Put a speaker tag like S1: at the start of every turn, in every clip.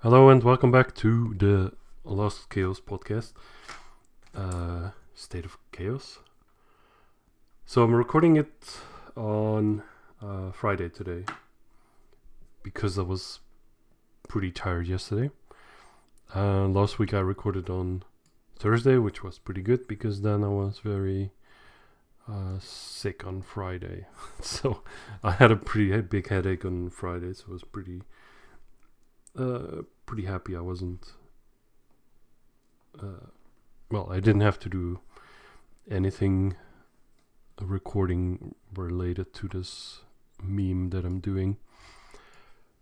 S1: Hello and welcome back to the Lost Chaos podcast, State of Chaos. So I'm recording it on Friday today because I was pretty tired yesterday. Last week I recorded on Thursday, which was pretty good because then I was very sick on Friday. So I had a pretty big headache on Friday, so I was pretty happy I wasn't. I didn't have to do anything recording related to this meme that I'm doing.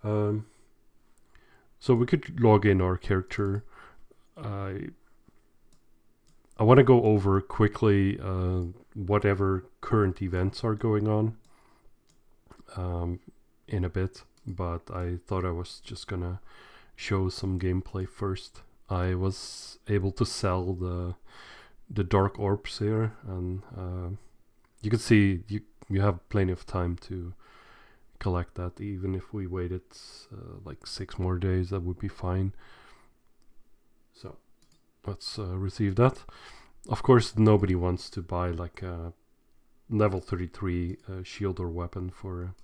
S1: So we could log in our character. I want to go over quickly whatever current events are going on in a bit, but I thought I was just gonna show some gameplay first. I was able to sell the dark orbs here, and you can see you have plenty of time to collect that. Even if we waited like 6 more days, that would be fine. So let's receive that. Of course, nobody wants to buy like a level 33 shield or weapon for.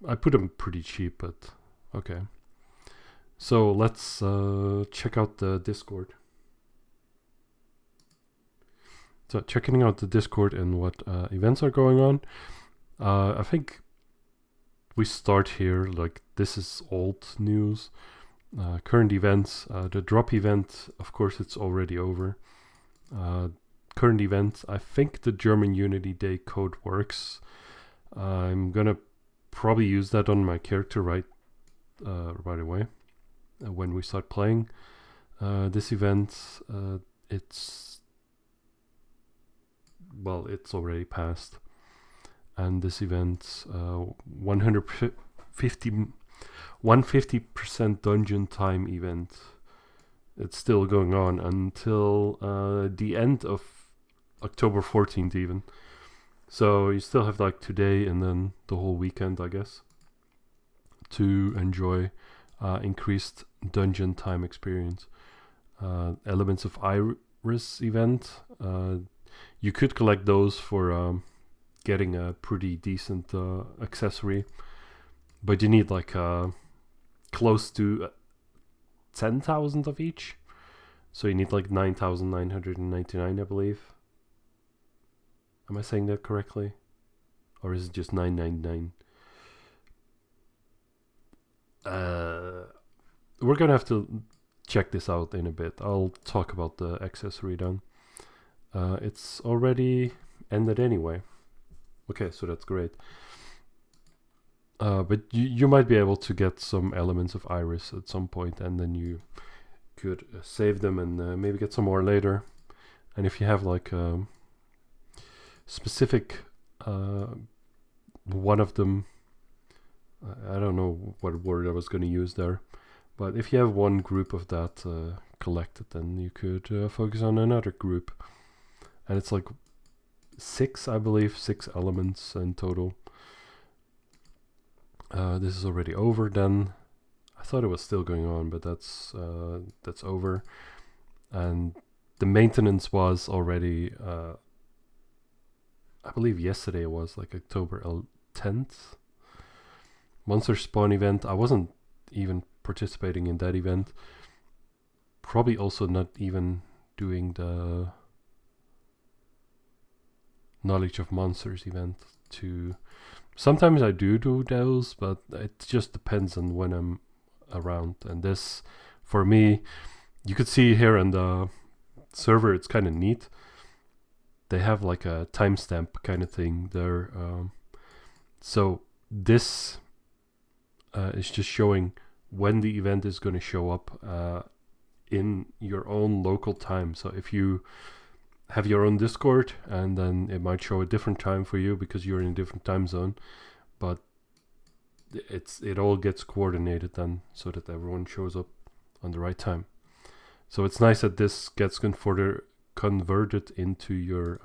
S1: I put them pretty cheap, but okay. So let's check out the Discord. So checking out the Discord and what events are going on. I think we start here. Like, this is old news. Current events. The drop event, of course, it's already over. Current events. I think the German Unity Day code works. I'm gonna probably use that on my character right away when we start playing. This event, it's already passed, and this event 150% dungeon time event. It's still going on until the end of October 14th even. So you still have like today and then the whole weekend, I guess, to enjoy increased dungeon time experience. Elements of Iris event. You could collect those for getting a pretty decent accessory, but you need like close to 10,000 of each. So you need like 9,999, I believe. Am I saying that correctly? Or is it just 999? We're gonna have to check this out in a bit. I'll talk about the accessory then. It's already ended anyway. Okay, so that's great. But you might be able to get some elements of Iris at some point, and then you could save them and maybe get some more later. And if you have like a specific one of them, I don't know what word I was going to use there, but if you have one group of that collected, then you could focus on another group. And it's like 6 elements in total. This is already over then. I thought it was still going on, but that's over. And the maintenance was already, I believe yesterday was like October 10th. Monster spawn event. I wasn't even participating in that event. Probably also not even doing the Knowledge of Monsters event too. Sometimes I do those, but it just depends on when I'm around. And this, for me, you could see here on the server, it's kind of neat. They have like a timestamp kind of thing there. So this is just showing when the event is going to show up in your own local time. So if you have your own Discord, and then it might show a different time for you because you're in a different time zone, but it all gets coordinated then so that everyone shows up on the right time. So it's nice that this gets converted into your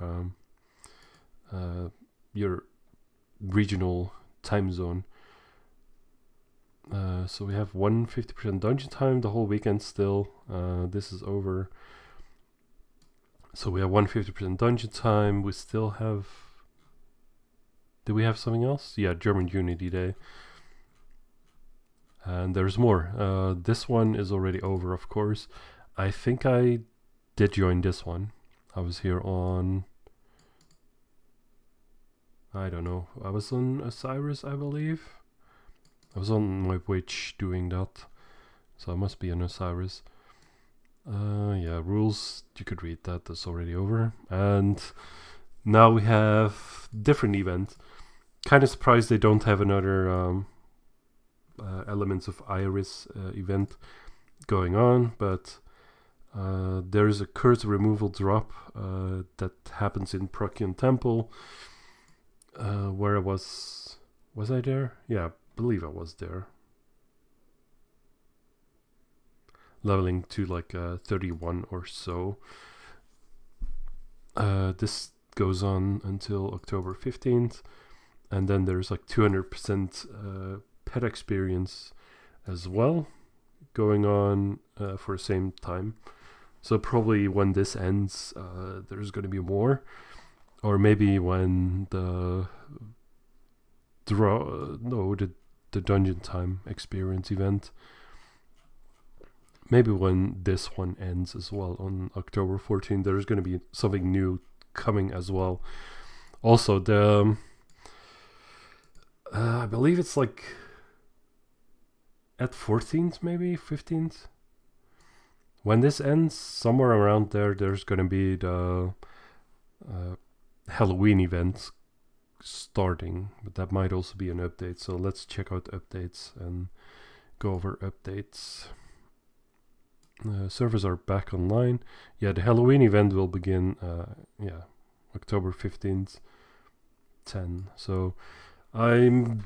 S1: regional time zone. So we have 150% dungeon time the whole weekend still. This is over. So we have 150% dungeon time. We still have... Did we have something else? Yeah, German Unity Day. And there's more. This one is already over, of course. I think I did join this one. I was here on... I don't know. I was on Osiris, I believe. I was on my Witch doing that. So I must be on Osiris. Yeah, rules. You could read that. That's already over. And now we have different event. Kind of surprised they don't have another Elements of Iris event going on, but there is a curse removal drop that happens in Procyon Temple, where I was I there? Yeah, I believe I was there. Leveling to like 31 or so. This goes on until October 15th, and then there's like 200% pet experience as well going on for the same time. So probably when this ends, there's going to be more, or maybe when the dungeon time experience event. Maybe when this one ends as well on October 14th, there's going to be something new coming as well. Also, the I believe it's like at 14th, maybe 15th. When this ends, somewhere around there, there's going to be the Halloween event starting, but that might also be an update. So let's check out updates and go over updates. Servers are back online. Yeah, the Halloween event will begin October 15th 10. So I'm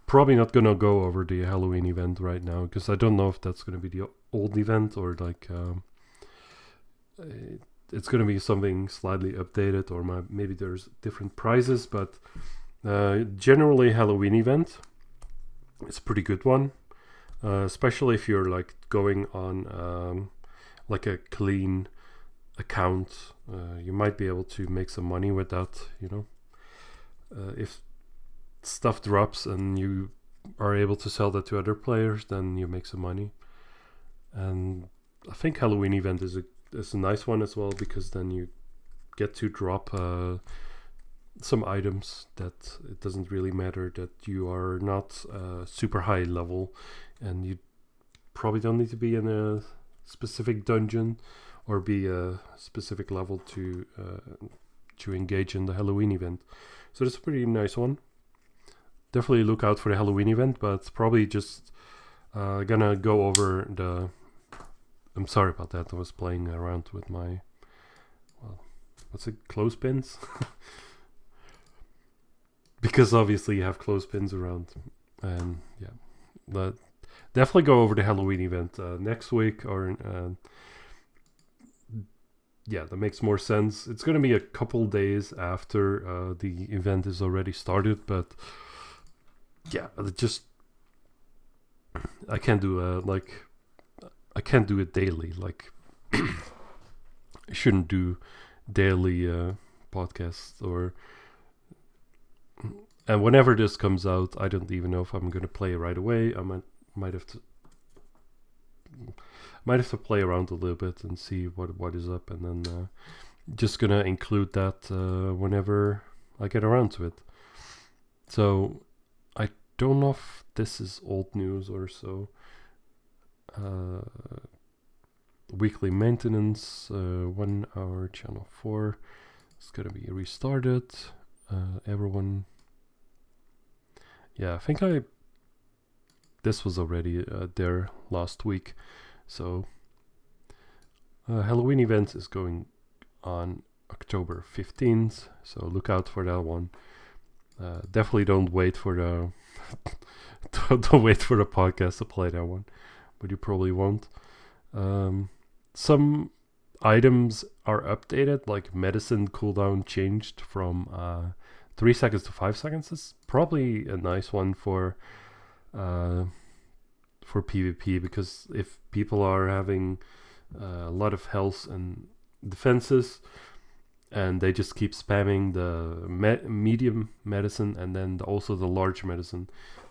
S1: probably not gonna go over the Halloween event right now, because I don't know if that's gonna be the old event or like it's gonna be something slightly updated, or maybe there's different prizes. But generally Halloween event, it's a pretty good one. Especially if you're like going on like a clean account, you might be able to make some money with that, you know. If stuff drops and you are able to sell that to other players, then you make some money. And I think Halloween event is a nice one as well, because then you get to drop some items that it doesn't really matter that you are not super high level, and you probably don't need to be in a specific dungeon or be a specific level to engage in the Halloween event. So that's a pretty nice one. Definitely look out for the Halloween event, but probably just gonna go over the... I'm sorry about that. I was playing around with my... what's it? Clothespins? Because obviously you have clothespins around. And yeah, but definitely go over the Halloween event next week, or yeah, that makes more sense. It's going to be a couple days after the event is already started, but yeah, I can't do I can't do it daily. Like I shouldn't do daily podcasts, and whenever this comes out, I don't even know if I'm going to play right away. I might have to play around a little bit and see what is up, and then just gonna include that whenever I get around to it. So I don't know if this is old news or so. Weekly maintenance, 1 hour, channel 4. It's gonna be restarted. Everyone. Yeah, I think this was already there last week. So Halloween event is going on October 15th, so look out for that one. Definitely don't wait for the don't wait for the podcast to play that one, but you probably won't. Some items are updated, like medicine cooldown changed from 3 seconds to 5 seconds. It's probably a nice one for for PvP, because if people are having a lot of health and defenses, and they just keep spamming the medium medicine and then also the large medicine,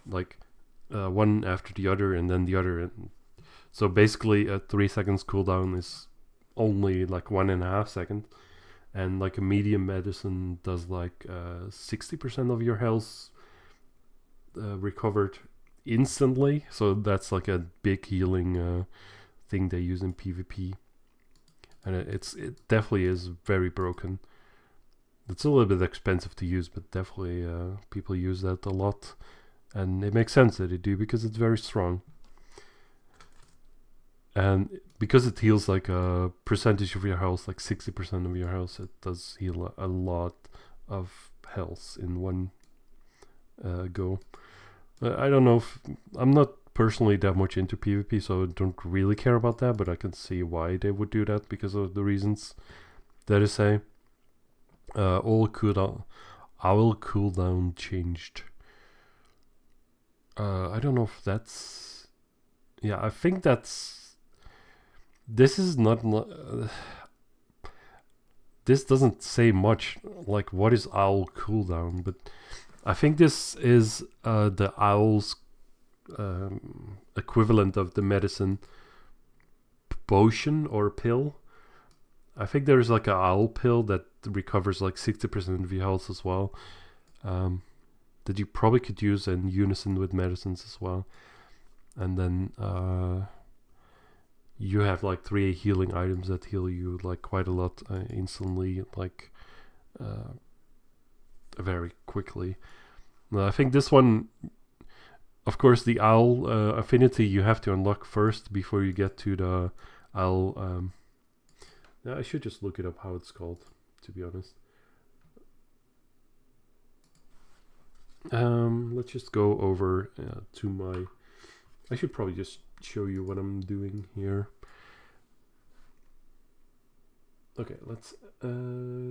S1: like one after the other and then the other. And so basically a 3 seconds cooldown is only like 1.5 seconds, and like a medium medicine does like 60% of your health recovered instantly. So that's like a big healing thing they use in PvP. And it definitely is very broken. It's a little bit expensive to use, but definitely people use that a lot, and it makes sense that they do because it's very strong. And because it heals like a percentage of your health, like 60% of your health, it does heal a lot of health in one go. I don't know if I'm not personally that much into PvP, so I don't really care about that, but I can see why they would do that because of the reasons that I say. All cooldown, owl cooldown changed. I don't know if that's. Yeah, I think that's. This is not. This doesn't say much. Like, what is owl cooldown? But I think this is the owl's equivalent of the medicine potion or pill. I think there's like an owl pill that recovers like 60% of your health as well, that you probably could use in unison with medicines as well. And then you have like 3 healing items that heal you like quite a lot instantly, like very quickly. I think this one, of course, the owl affinity you have to unlock first before you get to the owl. I should just look it up how it's called, to be honest. Let's just go over to my. I should probably just show you what I'm doing here. Okay, let's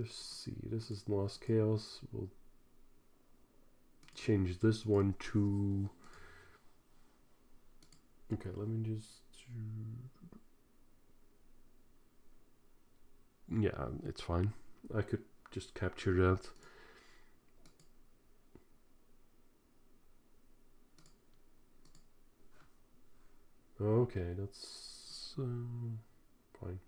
S1: see. This is Lost Chaos. We'll change this one to. Okay, let me just. Yeah, it's fine. I could just capture that. Okay, that's fine.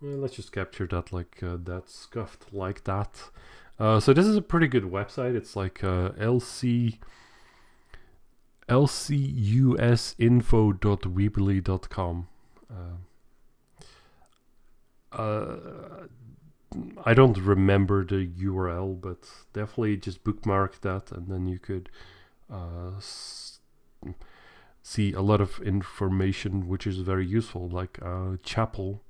S1: Well, let's just capture that like that scuffed like that. So this is a pretty good website. It's like lcusinfo.weebly.com. I don't remember the URL, but definitely just bookmark that, and then you could see a lot of information which is very useful, like chapel.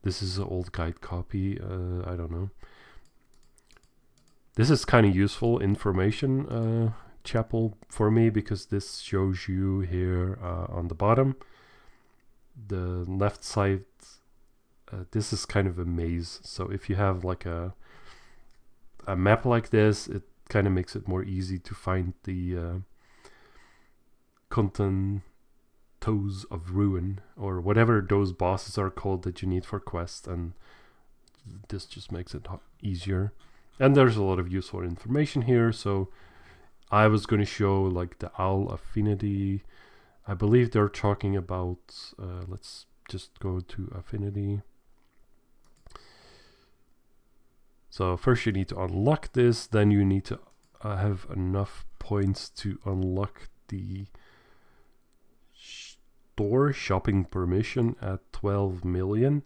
S1: This is an old guide copy. I don't know. This is kind of useful information, chapel, for me, because this shows you here on the bottom, the left side. This is kind of a maze. So if you have like a map like this, it kind of makes it more easy to find the Contentos of Ruin, or whatever those bosses are called that you need for quests, and this just makes it easier. And there's a lot of useful information here. So I was going to show like the owl affinity. I believe they're talking about, let's just go to affinity. So first you need to unlock this, then you need to have enough points to unlock the store shopping permission at 12 million.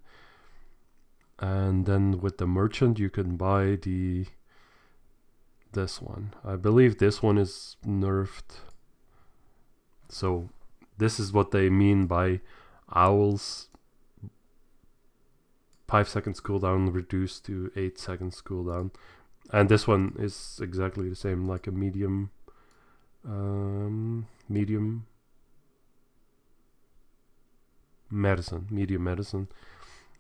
S1: And then with the merchant you can buy this one. I believe this one is nerfed. So this is what they mean by owls. 5 seconds cooldown reduced to 8 seconds cooldown, and this one is exactly the same, like a medium medicine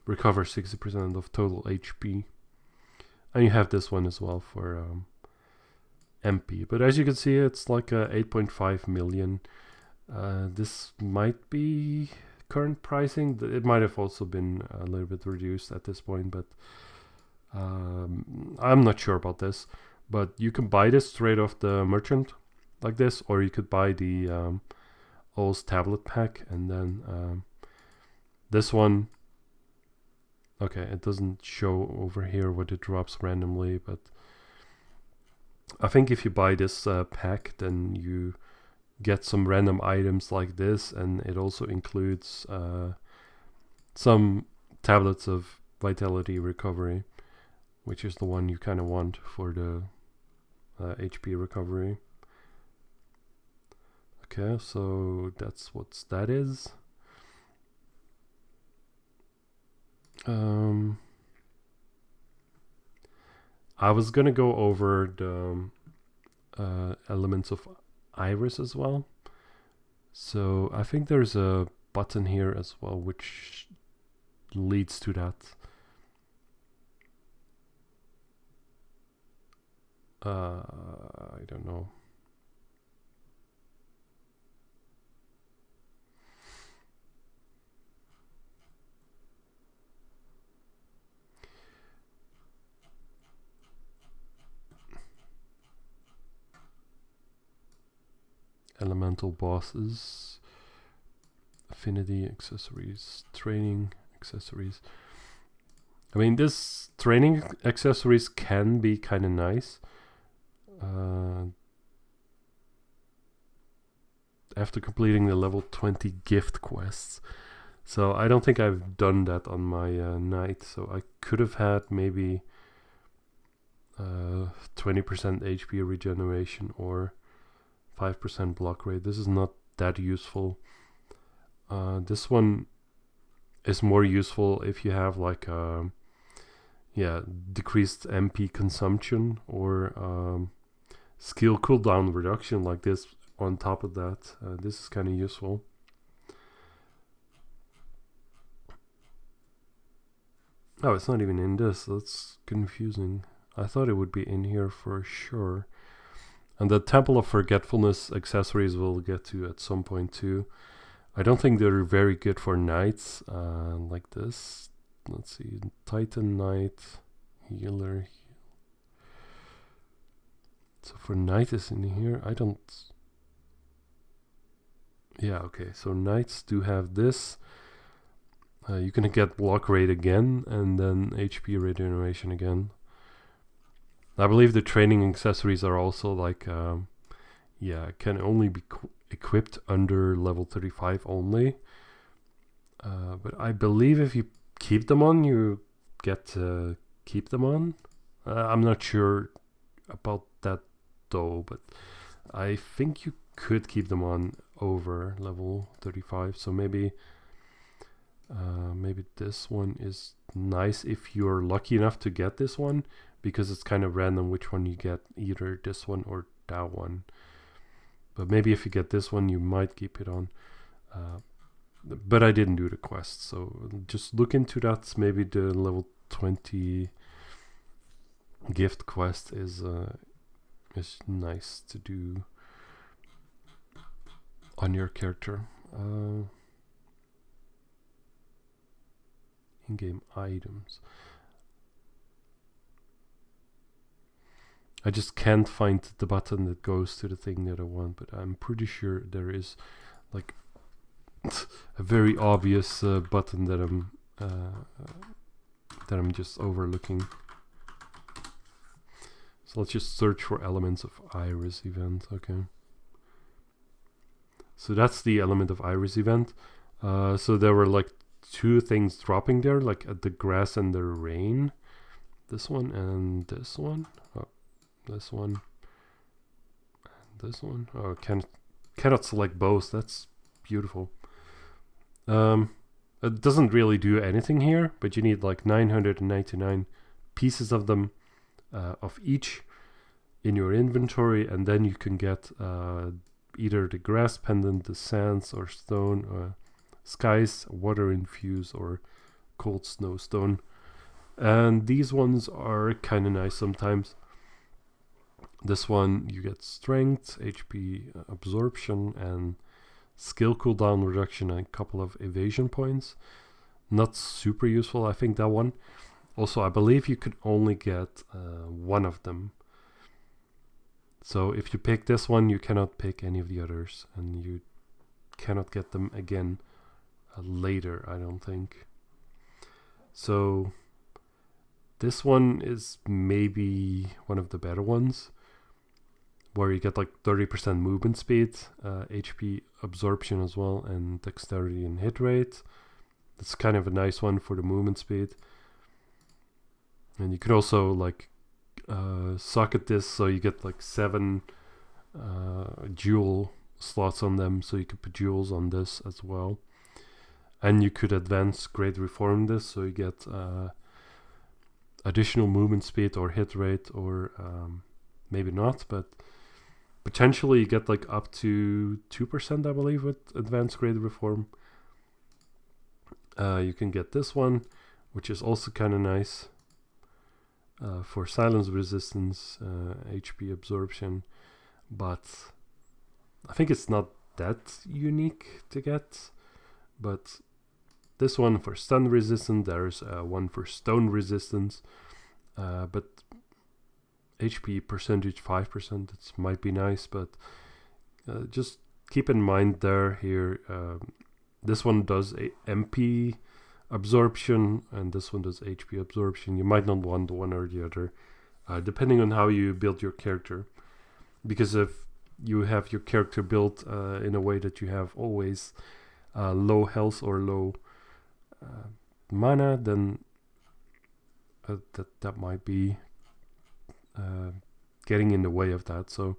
S1: recovers 60% of total HP. And you have this one as well for MP. But as you can see, it's like 8.5 million. This might be current pricing. It might have also been a little bit reduced at this point, but I'm not sure about this. But you can buy this straight off the merchant like this, or you could buy the O's tablet pack, and then this one. Okay, it doesn't show over here what it drops randomly, but I think if you buy this pack, then you get some random items like this, and it also includes some tablets of vitality recovery, which is the one you kind of want for the HP recovery. Okay, so that's what that is. I was gonna go over the elements of Iris as well. So I think there's a button here as well which leads to that. I don't know. Elemental bosses, affinity accessories, training accessories. I mean, this training accessories can be kind of nice. After completing the level 20 gift quests. So I don't think I've done that on my knight. So I could have had maybe 20% HP regeneration or 5% block rate. This is not that useful. This one is more useful if you have like decreased MP consumption or skill cooldown reduction like this on top of that. This is kind of useful. Oh, it's not even in this. That's confusing. I thought it would be in here for sure. And the Temple of Forgetfulness accessories we'll get to at some point too. I don't think they're very good for knights like this. Let's see, Titan Knight, Healer. So for knight is in here. I don't. Yeah, okay. So knights do have this. You can get block rate again and then HP regeneration again. I believe the training accessories are also like, can only be equipped under level 35 only. But I believe if you keep them on, you get to keep them on. I'm not sure about that though, but I think you could keep them on over level 35. So maybe this one is nice if you're lucky enough to get this one, because it's kind of random which one you get, either this one or that one. But maybe if you get this one, you might keep it on. But I didn't do the quest, so just look into that. Maybe the level 20 gift quest is nice to do on your character. In-game items. I just can't find the button that goes to the thing that I want, but I'm pretty sure there is like a very obvious button that I'm just overlooking. So let's just search for elements of Iris event. Okay. So that's the element of Iris event. So there were like two things dropping there, like the grass and the rain. This one and this one. Oh, this one. And this one. Oh, cannot select both. That's beautiful. It doesn't really do anything here, but you need like 999 pieces of them, of each, in your inventory, and then you can get either the grass pendant, the sands or stone, skies, water infuse, or cold snow stone. And these ones are kind of nice sometimes. This one you get strength, HP absorption, and skill cooldown reduction, and a couple of evasion points. Not super useful, I think, that one. Also, I believe you could only get one of them. So if you pick this one, you cannot pick any of the others, and you cannot get them again later, I don't think. So this one is maybe one of the better ones, where you get like 30% movement speed, HP absorption as well, and dexterity and hit rate. It's kind of a nice one for the movement speed. And you can also like socket this so you get like 7 jewel slots on them, so you could put jewels on this as well. And you could advance Great Reform this, so you get additional movement speed or hit rate, or maybe not, but potentially you get like up to 2%, I believe, with Advanced Great Reform. You can get this one, which is also kind of nice for silence resistance, HP absorption, but I think it's not that unique to get. But this one for stun resistance, there's one for stone resistance, but HP percentage 5%, it might be nice, but just keep in mind here, this one does a MP absorption, and this one does HP absorption. You might not want one or the other, depending on how you build your character. Because if you have your character built in a way that you have always low health or low mana, then that might be getting in the way of that. So,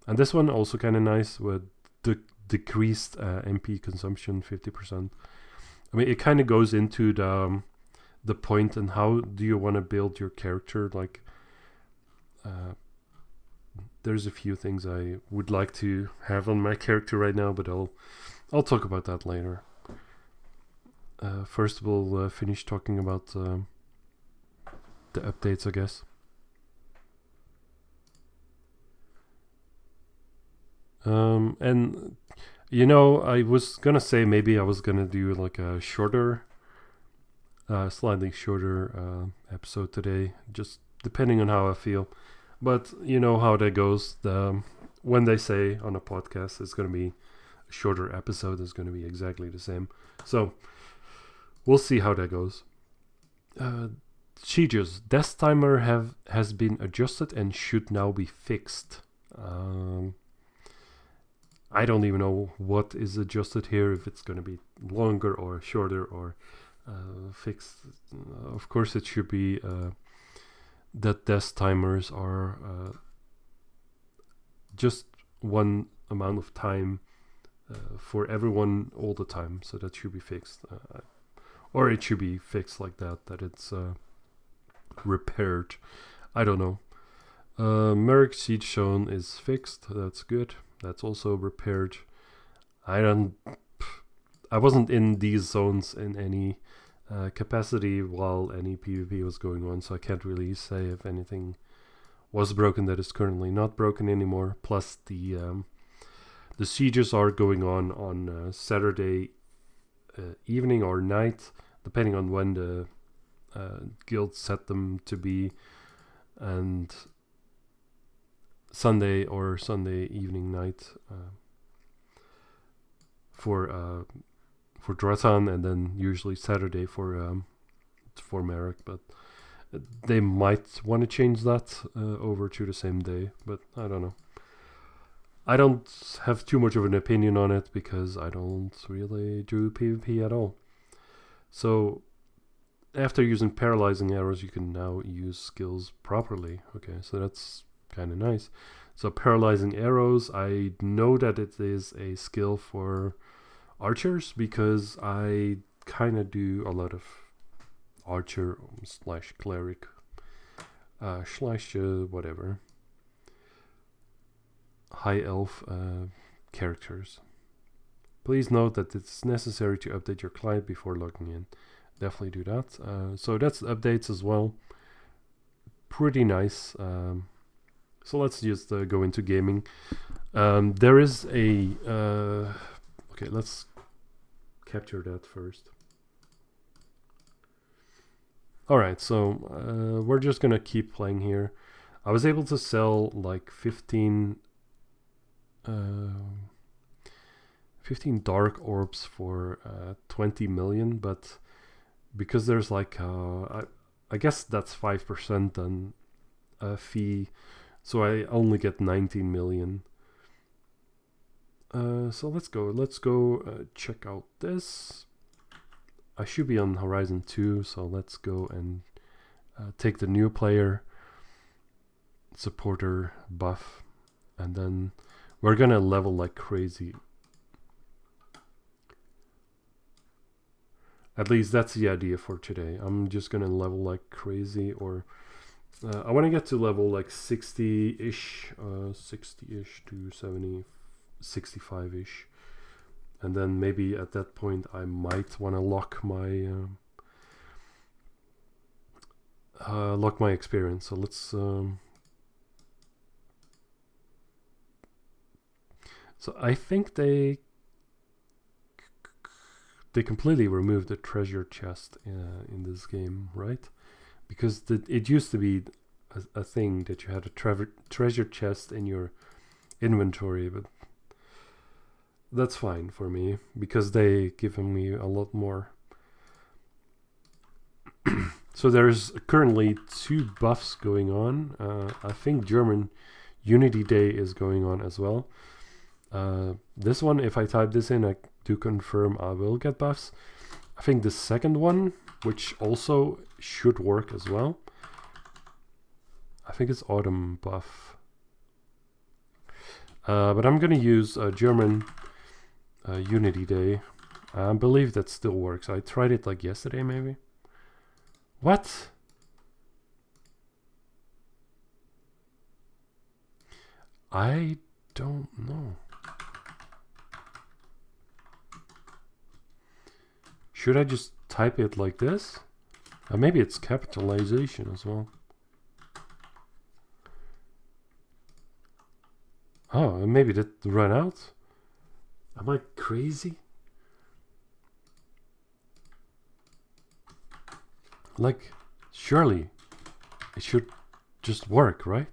S1: and this one also kind of nice with the decreased MP consumption 50%. I mean, it kind of goes into the point and how do you want to build your character. Like, there's a few things I would like to have on my character right now, but I'll talk about that later. First, we'll finish talking about the updates, I guess. And you know, I was gonna say maybe I was gonna do like a shorter, slightly shorter episode today, just depending on how I feel. But you know how that goes. When they say on a podcast it's gonna be a shorter episode, it's gonna be exactly the same. So we'll see how that goes. Siege's death timer has been adjusted and should now be fixed. I don't even know what is adjusted here, if it's going to be longer or shorter or fixed. Of course, it should be that death timers are just one amount of time for everyone all the time. So that should be fixed. Or it should be fixed like that it's repaired. I don't know. Merrick Siege Zone is fixed. That's good. That's also repaired. I wasn't in these zones in any capacity while any PvP was going on, so I can't really say if anything was broken that is currently not broken anymore. Plus the sieges are going on Saturday evening or night, depending on when the guild set them to be, and Sunday or Sunday evening night for Dratan, and then usually Saturday for Merrick. But they might want to change that over to the same day, but I don't know. I don't have too much of an opinion on it because I don't really do PvP at all. So after using paralyzing arrows, you can now use skills properly. Okay, so that's kind of nice. So paralyzing arrows, I know that it is a skill for archers because I kind of do a lot of archer / cleric / whatever high elf characters. Please note that it's necessary to update your client before logging in. Definitely do that. So that's updates as well. Pretty nice. So let's just go into gaming. There is a... okay, let's capture that first. Alright, so we're just gonna keep playing here. I was able to sell like 15 dark orbs for 20 million, but because there's like I guess that's 5% then a fee, so I only get 19 million. So let's go check out this. I should be on Horizon 2, so let's go and take the new player supporter buff, and then we're gonna level like crazy. At least that's the idea for today. I'm just gonna level like crazy, or I want to get to level like 60-ish, 60-ish to 70, 65-ish. And then maybe at that point I might want to lock my experience. So let's so I think they completely removed the treasure chest in this game, right? Because it used to be a thing that you had a treasure chest in your inventory, but that's fine for me because they given me a lot more. So there's currently 2 buffs going on. I think German Unity Day is going on as well. This one, if I type this in, I do confirm I will get buffs. I think the second one, which also should work as well, I think it's Autumn buff. But I'm gonna use German Unity Day. I believe that still works. I tried it like yesterday maybe. What? I don't know. Should I just type it like this? Maybe it's capitalization as well. Oh, maybe that ran out? Am I crazy? Like, surely it should just work, right?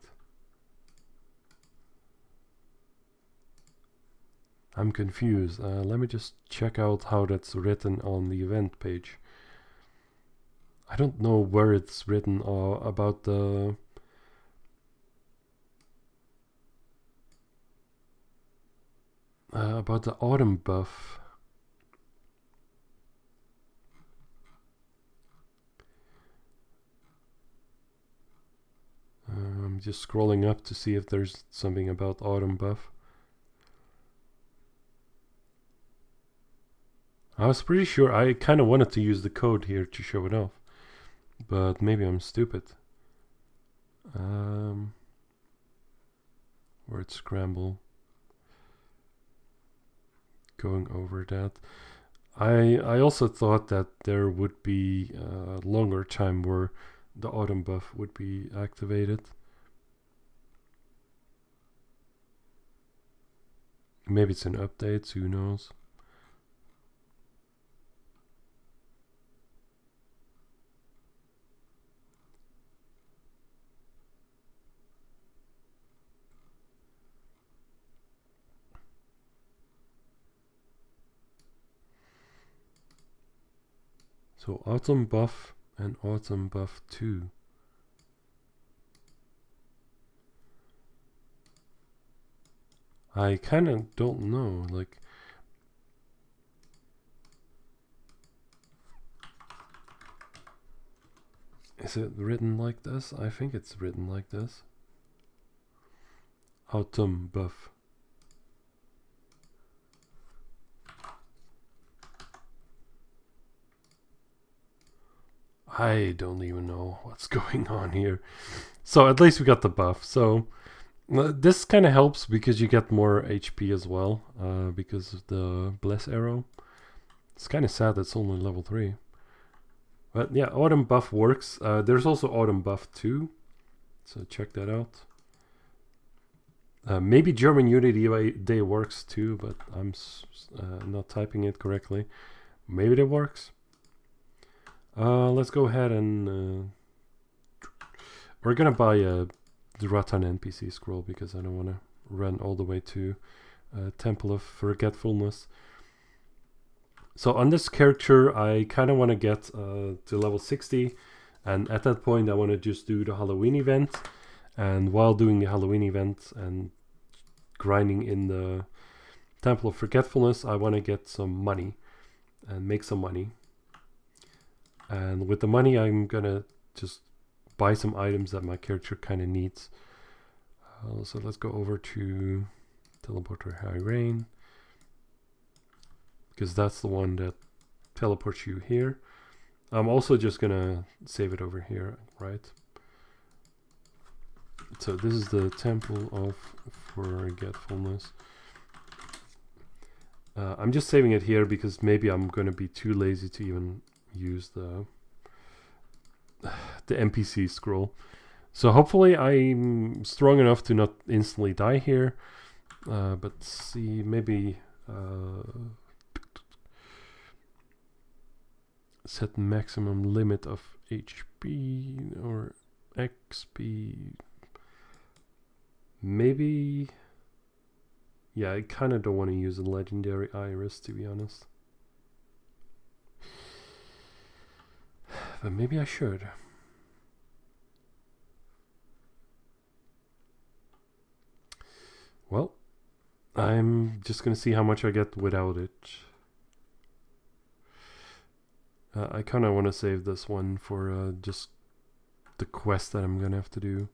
S1: I'm confused. Let me just check out how that's written on the event page. I don't know where it's written about the... about the autumn buff. I'm just scrolling up to see if there's something about autumn buff. I was pretty sure I kind of wanted to use the code here to show it off, but maybe I'm stupid. Word scramble. Going over that. I also thought that there would be a longer time where the autumn buff would be activated. Maybe it's an update, who knows. So autumn buff and autumn buff 2. I kind of don't know, like... Is it written like this? I think it's written like this. Autumn buff. I don't even know what's going on here. So at least we got the buff. So this kind of helps because you get more HP as well, because of the bless arrow. It's kind of sad that's only level 3. But yeah, autumn buff works. There's also autumn buff 2, so check that out. Maybe German Unity Day works too, but I'm not typing it correctly. Maybe that works. Let's go ahead and we're gonna buy the Rattan NPC scroll because I don't want to run all the way to Temple of Forgetfulness. So on this character, I kind of want to get to level 60, and at that point, I want to just do the Halloween event. And while doing the Halloween event and grinding in the Temple of Forgetfulness, I want to get some money and make some money. And with the money, I'm gonna just buy some items that my character kind of needs. So let's go over to Teleporter High Rain, because that's the one that teleports you here. I'm also just gonna save it over here, right? So this is the Temple of Forgetfulness. I'm just saving it here because maybe I'm gonna be too lazy to even use the NPC scroll. So hopefully I'm strong enough to not instantly die here. But see, maybe set maximum limit of HP or XP. Maybe, yeah, I kind of don't want to use a legendary iris, to be honest. But maybe I should. Well, I'm just gonna see how much I get without it. I kind of want to save this one for just the quest that I'm gonna have to do.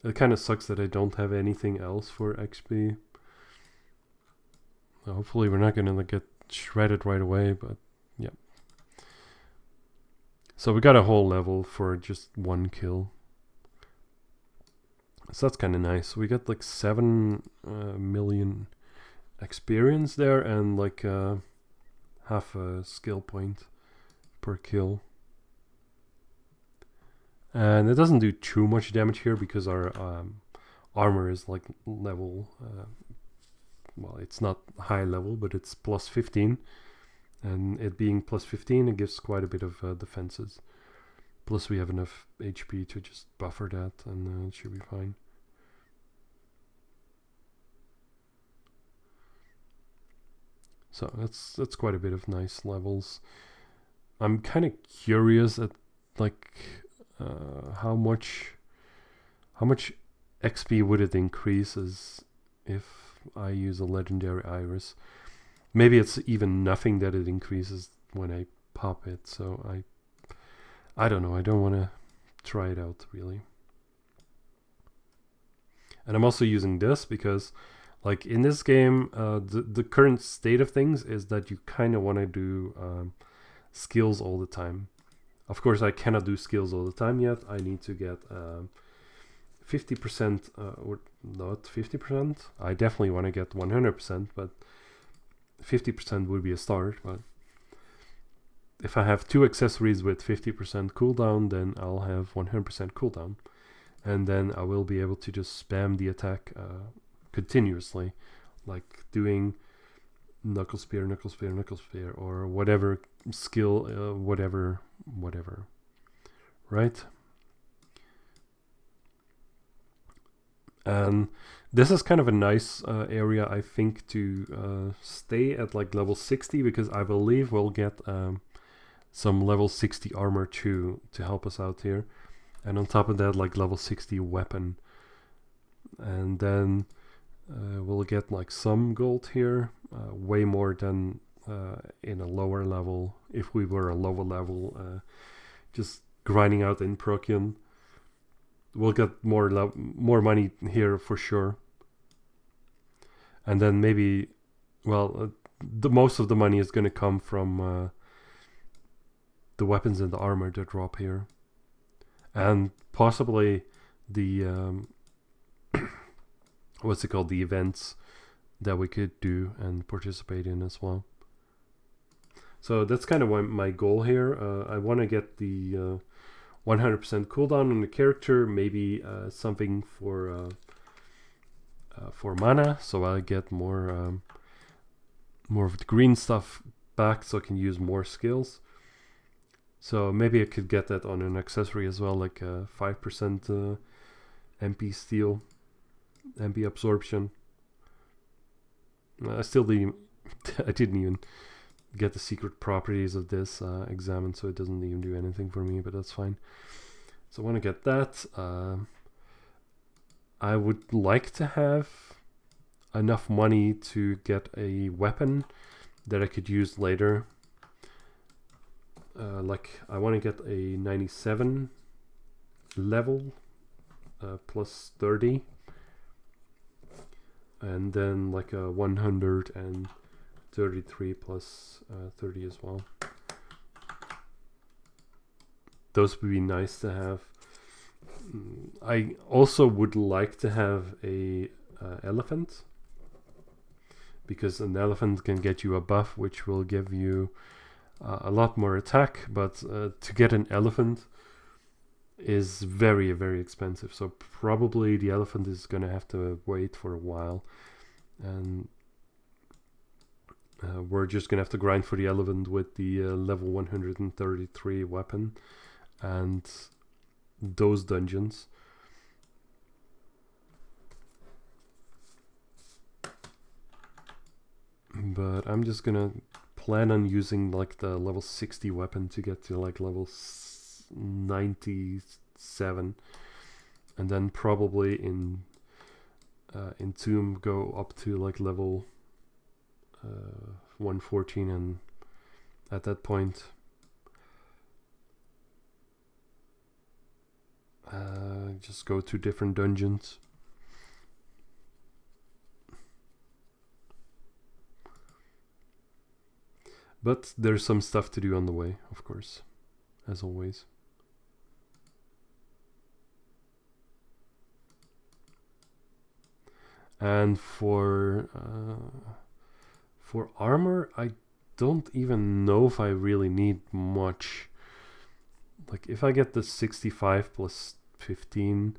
S1: It kind of sucks that I don't have anything else for XP. Hopefully we're not gonna get shredded right away, but yeah. So we got a whole level for just one kill. So that's kind of nice. We got like 7 million experience there and like half a skill point per kill. And it doesn't do too much damage here because our armor is like level, well, it's not high level, but it's plus 15. And it being plus 15, it gives quite a bit of defenses. Plus we have enough HP to just buffer that, and it should be fine. So that's quite a bit of nice levels. I'm kind of curious at like how much XP would it increase as if I use a legendary iris. Maybe it's even nothing that it increases when I pop it. So I don't know. I don't want to try it out really. And I'm also using this because like in this game, the current state of things is that you kind of want to do skills all the time. Of course, I cannot do skills all the time yet. I need to get 50% or not 50%. I definitely want to get 100%, but 50% would be a start. But if I have 2 accessories with 50% cooldown, then I'll have 100% cooldown. And then I will be able to just spam the attack continuously, like doing knuckle spear, knuckle spear, knuckle spear, or whatever skill, whatever, right? And this is kind of a nice area, I think, to stay at like level 60, because I believe we'll get some level 60 armor too to help us out here. And on top of that, like level 60 weapon. And then we'll get like some gold here, way more than in a lower level. If we were a lower level, just grinding out in Prokion, we'll get more money here for sure. And then maybe, well, the most of the money is going to come from the weapons and the armor that drop here. And possibly the what's it called, the events that we could do and participate in as well. So that's kind of my goal here. I want to get the 100% cooldown on the character, maybe something for for mana, so I get more of the green stuff back, so I can use more skills. So maybe I could get that on an accessory as well, like 5% MP steal, MP absorption. I still didn't. I didn't even get the secret properties of this examined, so it doesn't even do anything for me. But that's fine. So I want to get that. I would like to have enough money to get a weapon that I could use later. Like I want to get a 97 level plus 30, and then like a 133 plus 30 as well. Those would be nice to have. I also would like to have a elephant, because an elephant can get you a buff which will give you a lot more attack, but to get an elephant is very, very expensive, so probably the elephant is gonna have to wait for a while, and we're just gonna have to grind for the elephant with the level 133 weapon and those dungeons. But I'm just gonna plan on using like the level 60 weapon to get to like level 97, and then probably in Tomb go up to like level 114, and at that point just go to different dungeons. But there's some stuff to do on the way, of course, as always. And for armor, I don't even know if I really need much. Like if I get the 65 plus 15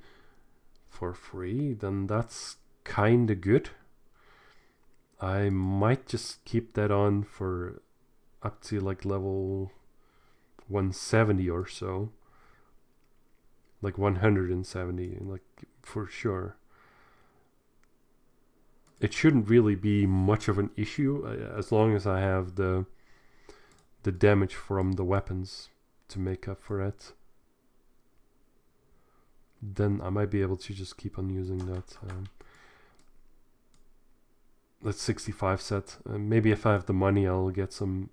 S1: for free, then that's kinda good. I might just keep that on for up to like level 170 or so, like 170, like for sure. It shouldn't really be much of an issue as long as I have the damage from the weapons to make up for it. Then I might be able to just keep on using that. That 65 set. Maybe if I have the money, I'll get some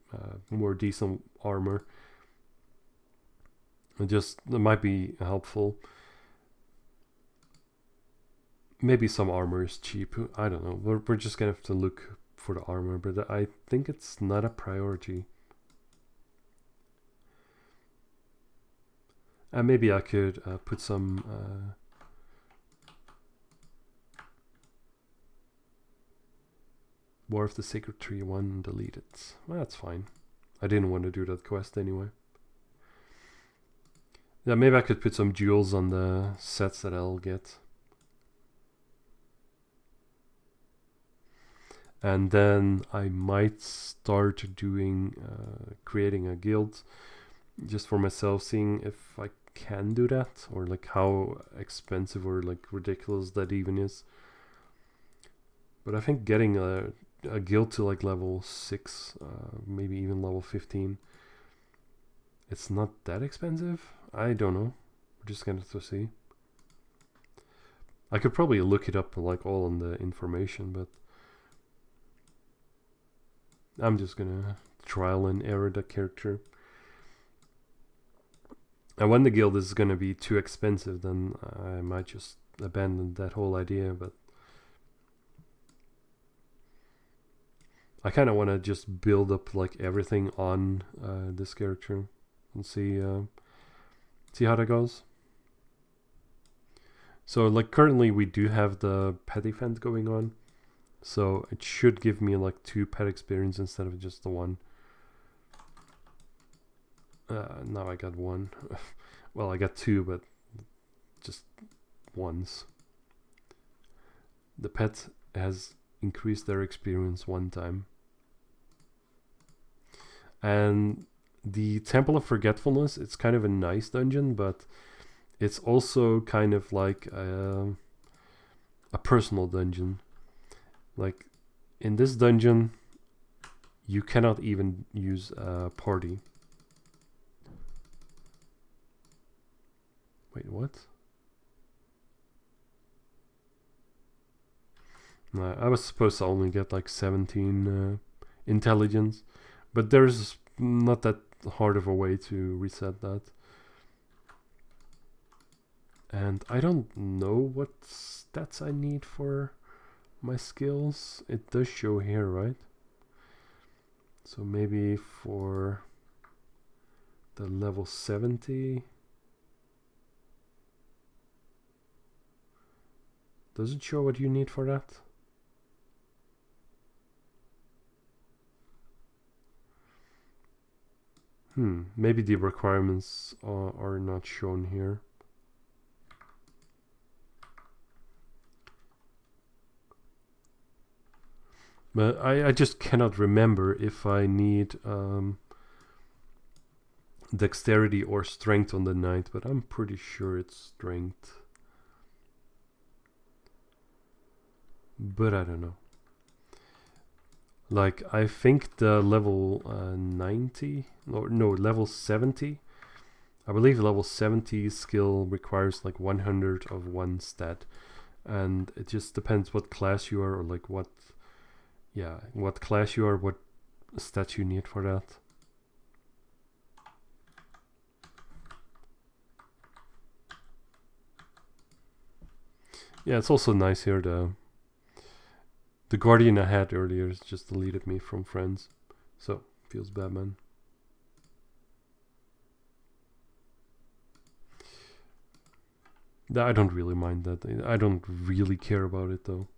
S1: more decent armor. That might be helpful. Maybe some armor is cheap. I don't know. We're just gonna have to look for the armor, but I think it's not a priority. Maybe I could put some War of the Sacred Tree 1 and delete it. Well, that's fine. I didn't want to do that quest anyway. Yeah, maybe I could put some jewels on the sets that I'll get. And then I might start doing creating a guild just for myself, seeing if I can do that, or like how expensive or like ridiculous that even is. But I think getting a guild to like level 6, maybe even level 15, it's not that expensive. I don't know. We're just gonna have to see. I could probably look it up like all on the information, but I'm just gonna trial and error the character. And when the guild is gonna be too expensive, then I might just abandon that whole idea, but I kind of want to just build up like everything on this character and see how that goes. So like currently we do have the pet event going on, so it should give me like 2 pet experience instead of just the 1. Now I got 1. Well, I got 2, but just ones. the pet has increased their experience 1 time. And the Temple of Forgetfulness, it's kind of a nice dungeon, but it's also kind of like a personal dungeon. Like in this dungeon, you cannot even use a party. Wait, what? No, I was supposed to only get like 17 intelligence, but there's not that hard of a way to reset that. And I don't know what stats I need for my skills. It does show here, right? So maybe for the level 70. Does it show what you need for that? Maybe the requirements are not shown here. But I just cannot remember if I need dexterity or strength on the knight, but I'm pretty sure it's strength. But I don't know. Like, I think the level 90, or no, level 70. I believe level 70 skill requires like 100 of one stat. And it just depends what class you are, or like what class you are, what stats you need for that. Yeah, it's also nice here, the guardian I had earlier just deleted me from friends. So, feels bad, man. I don't really mind that. I don't really care about it, though.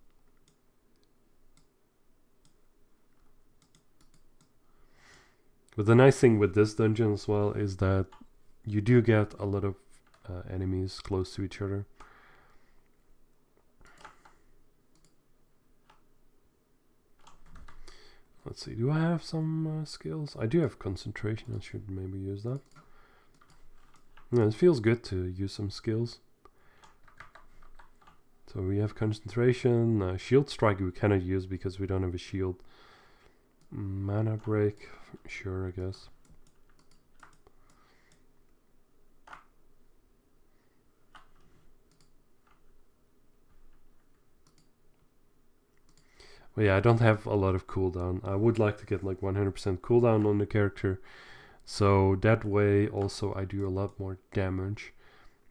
S1: But the nice thing with this dungeon as well is that you do get a lot of enemies close to each other. Let's see, do I have some skills? I do have concentration, I should maybe use that. Yeah, it feels good to use some skills. So we have concentration, shield strike we cannot use because we don't have a shield. Mana break, sure, I guess. But yeah, I don't have a lot of cooldown. I would like to get like 100% cooldown on the character, so that way also I do a lot more damage,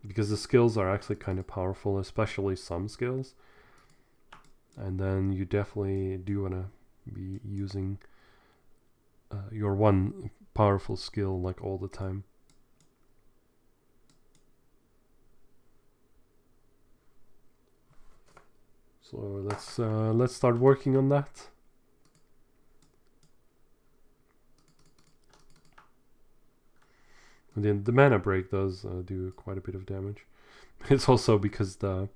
S1: because the skills are actually kind of powerful, especially some skills. And then you definitely do want to be using your one powerful skill like all the time. So let's start working on that. And then the mana break does do quite a bit of damage. It's also because the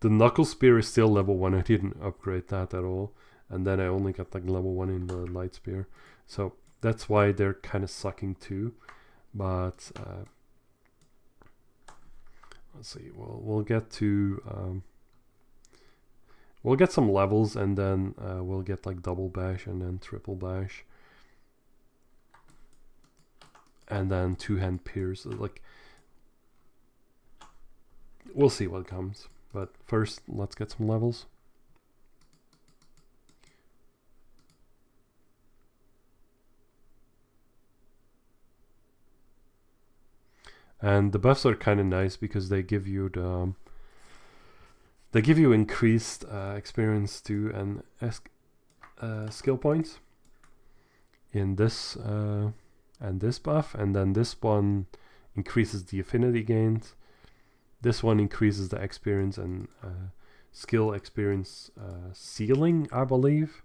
S1: knuckle spear is still level 1. I didn't upgrade that at all, and then I only got like level 1 in the light spear, so that's why they're kind of sucking too. But let's see. We'll get to we'll get some levels, and then we'll get like double bash and then triple bash, and then two-hand pierce. Like, we'll see what comes. But first, let's get some levels. And the buffs are kind of nice because they give you increased experience too, and skill points in this and this buff, and then this one increases the affinity gains. This one increases the experience and skill experience ceiling, I believe.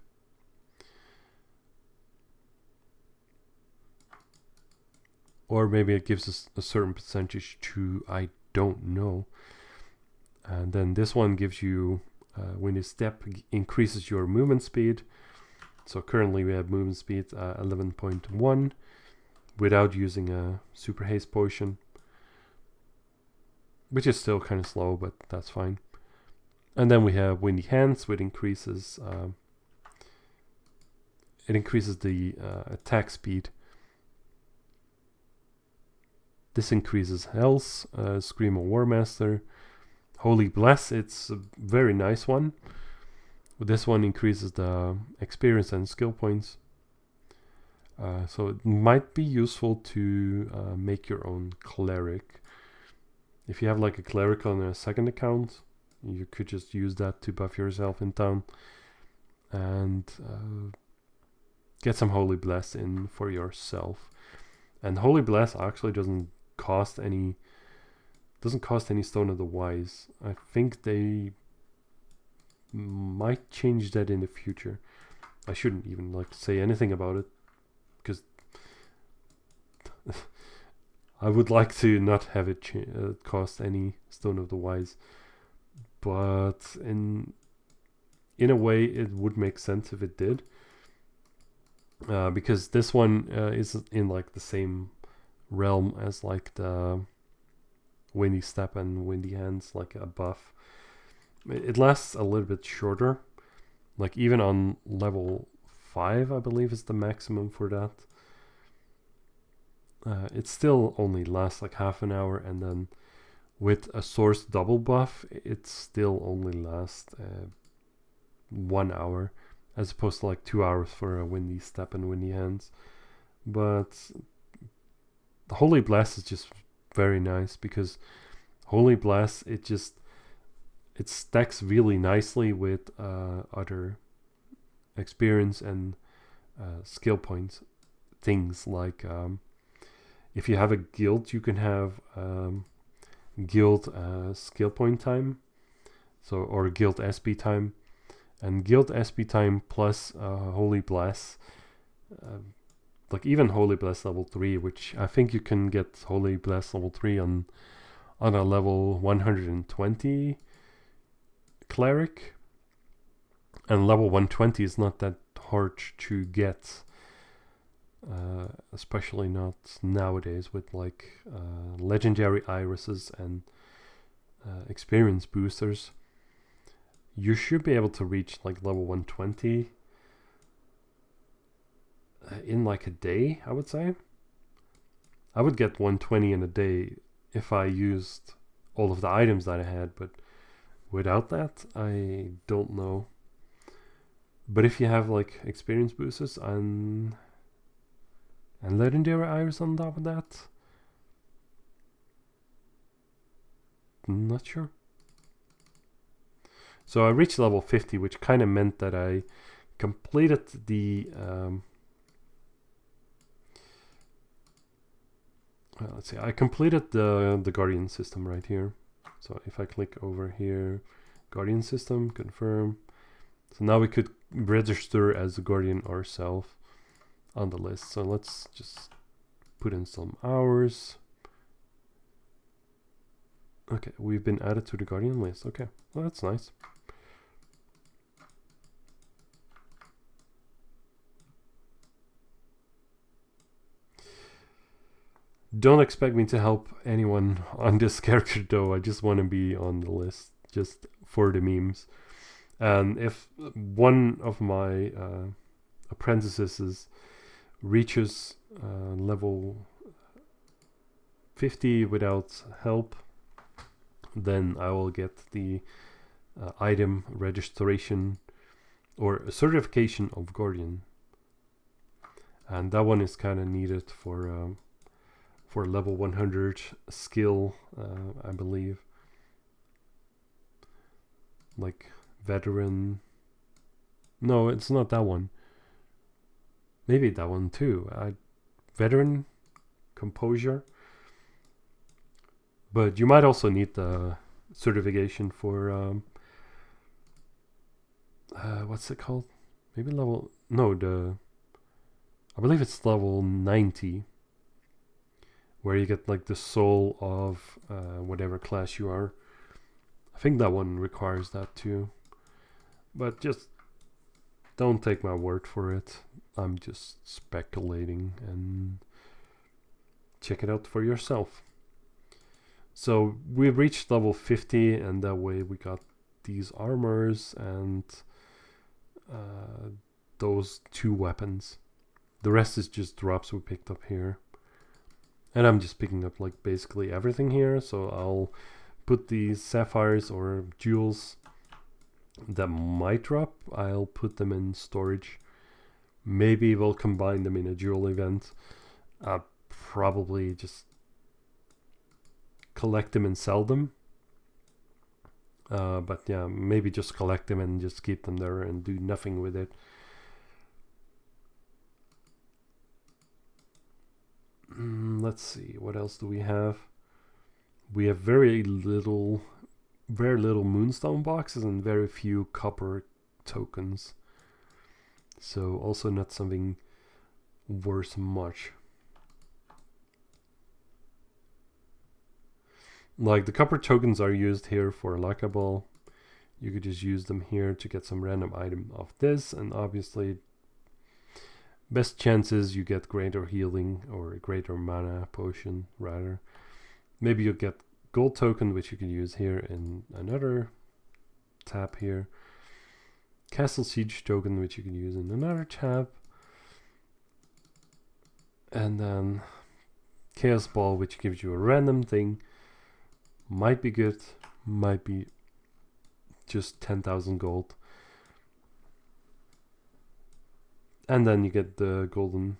S1: Or maybe it gives us a certain percentage to, I don't know. And then this one gives you Windy Step increases your movement speed. So currently we have movement speed 11.1 without using a super haste potion, which is still kind of slow, but that's fine. And then we have Windy Hands, which increases it increases the attack speed. This increases health. Scream of Warmaster. Holy Bless, it's a very nice one. This one increases the experience and skill points. So it might be useful to make your own cleric. If you have like a cleric on a second account, you could just use that to buff yourself in town and get some Holy Bless in for yourself. And Holy Bless actually doesn't cost any Stone of the Wise. I think they might change that in the future. I shouldn't even like say anything about it because I would like to not have it cost any Stone of the Wise, but in a way it would make sense if it did, because this one is in like the same realm as like the Windy Step and Windy Hands, like a buff. It lasts a little bit shorter, like even on level 5 I believe is the maximum for that. It still only lasts like half an hour, and then with a source double buff it still only lasts 1 hour, as opposed to like 2 hours for a Windy Step and Windy Hands. But the Holy Blast is just very nice, because Holy Blast it stacks really nicely with other experience and skill points. Things like if you have a guild, you can have guild skill point time, so, or guild SP time, and guild SP time plus Holy Blast, like even Holy Blast level 3, which I think you can get Holy Blast level 3 on a level 120 cleric, and level 120 is not that hard to get, especially not nowadays with like legendary irises and experience boosters. You should be able to reach like level 120 in like a day, I would say. I would get 120 in a day if I used all of the items that I had, but without that, I don't know. But if you have like experience boosters and legendary iris on top of that, I'm not sure. So I reached level 50, which kind of meant that I completed the let's see, I completed the Guardian system right here. So if I click over here, Guardian system, confirm. So now we could register as a Guardian ourselves on the list. So let's just put in some hours. Okay, we've been added to the Guardian list. Okay, well, that's nice. Don't expect me to help anyone on this character though. I just want to be on the list just for the memes. And if one of my apprentices reaches level 50 without help, then I will get the item registration or a certification of Guardian, and that one is kind of needed for level 100 skill, I believe, like veteran. No, it's not that one. Maybe that one too. Veteran composure. But you might also need the certification for what's it called? Maybe level, no, I believe it's level 90, where you get like the soul of whatever class you are. I think that one requires that too. But just don't take my word for it. I'm just speculating, and check it out for yourself. So we reached level 50, and that way we got these armors and those 2 weapons. The rest is just drops we picked up here. And I'm just picking up like basically everything here. So I'll put these sapphires or jewels that might drop. I'll put them in storage. Maybe we'll combine them in a jewel event. Probably just collect them and sell them. But yeah, maybe just collect them and just keep them there and do nothing with it. Let's see, what else do we have? We have very little moonstone boxes and very few copper tokens. So also not something worth much. Like the copper tokens are used here for Laka Ball. You could just use them here to get some random item of this, and obviously best chances you get greater healing or a greater mana potion rather. Maybe you'll get gold token, which you can use here in another tab here. Castle siege token, which you can use in another tab. And then chaos ball, which gives you a random thing. Might be good, might be just 10,000 gold. And then you get the golden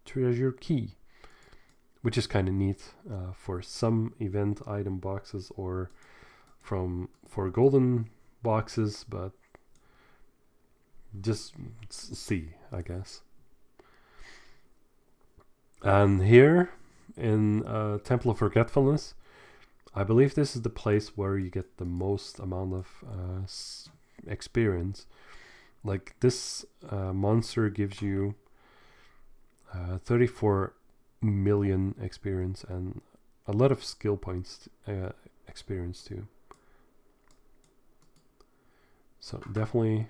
S1: treasure key, which is kind of neat for some event item boxes or for golden boxes, but just see, I guess. And here in Temple of Forgetfulness, I believe this is the place where you get the most amount of experience. Like this monster gives you 34 million experience and a lot of skill points experience too. So definitely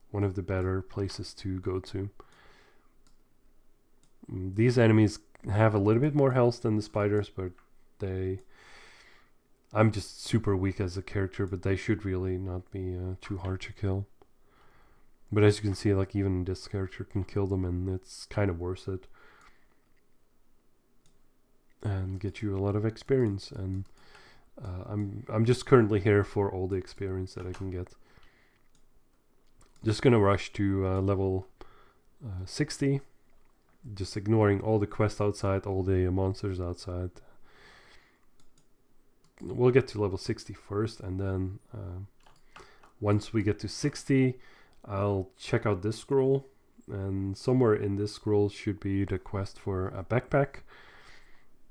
S1: one of the better places to go to. These enemies have a little bit more health than the spiders, but I'm just super weak as a character, but they should really not be too hard to kill. But as you can see, like even this character can kill them, and it's kind of worth it. And get you a lot of experience, and I'm just currently here for all the experience that I can get. Just gonna rush to level 60, just ignoring all the quests outside, all the monsters outside. We'll get to level 60 first, and then once we get to 60, I'll check out this scroll, and somewhere in this scroll should be the quest for a backpack.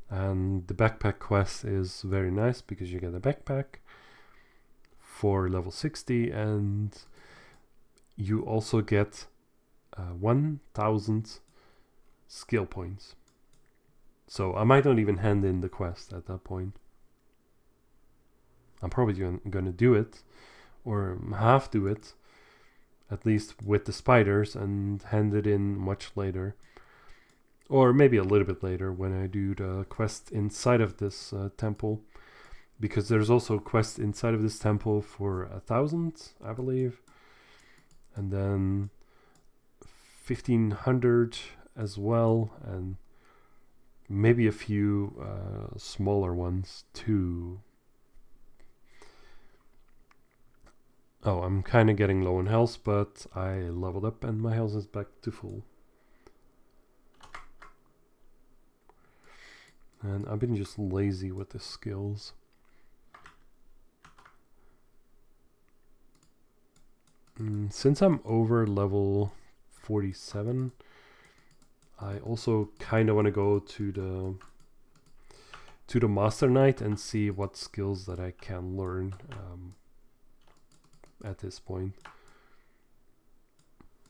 S1: And the backpack quest is very nice because you get a backpack for level 60, and you also get 1000 skill points. So I might not even hand in the quest at that point. I'm probably going to do it, or half do it, at least with the spiders, and hand it in much later. Or maybe a little bit later when I do the quest inside of this temple. Because there's also a quest inside of this temple for 1000, I believe. And then 1500 as well. And maybe a few smaller ones too. Oh, I'm kind of getting low on health, but I leveled up and my health is back to full. And I've been just lazy with the skills. Since I'm over level 47, I also kind of want to go to the Master Knight and see what skills that I can learn at this point.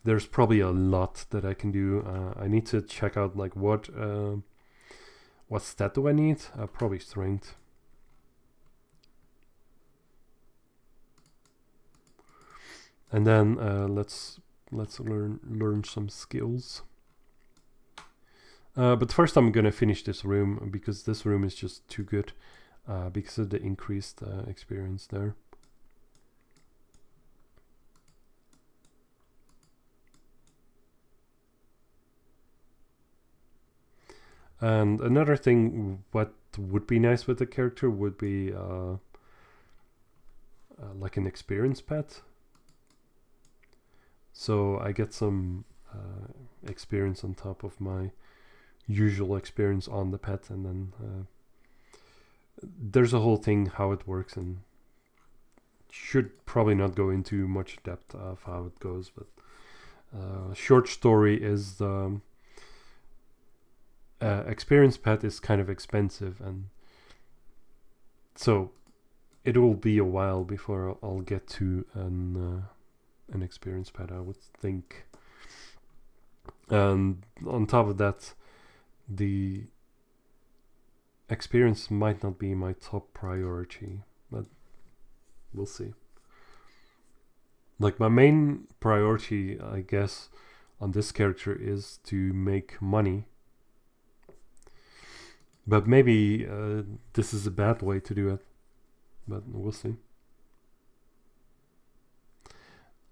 S1: There's probably a lot that I can do. I need to check out like what stat do I need? Probably strength. And then let's learn some skills. But first I'm gonna finish this room because this room is just too good because of the increased experience there. And another thing, what would be nice with the character would be like an experience pet. So I get some experience on top of my usual experience on the pet, and then there's a whole thing how it works, and should probably not go into much depth of how it goes, but short story is the experience pet is kind of expensive, and so it will be a while before I'll get to an experience pet, I would think. And on top of that, the experience might not be my top priority, but we'll see. Like, my main priority, I guess, on this character is to make money. But maybe this is a bad way to do it, but we'll see.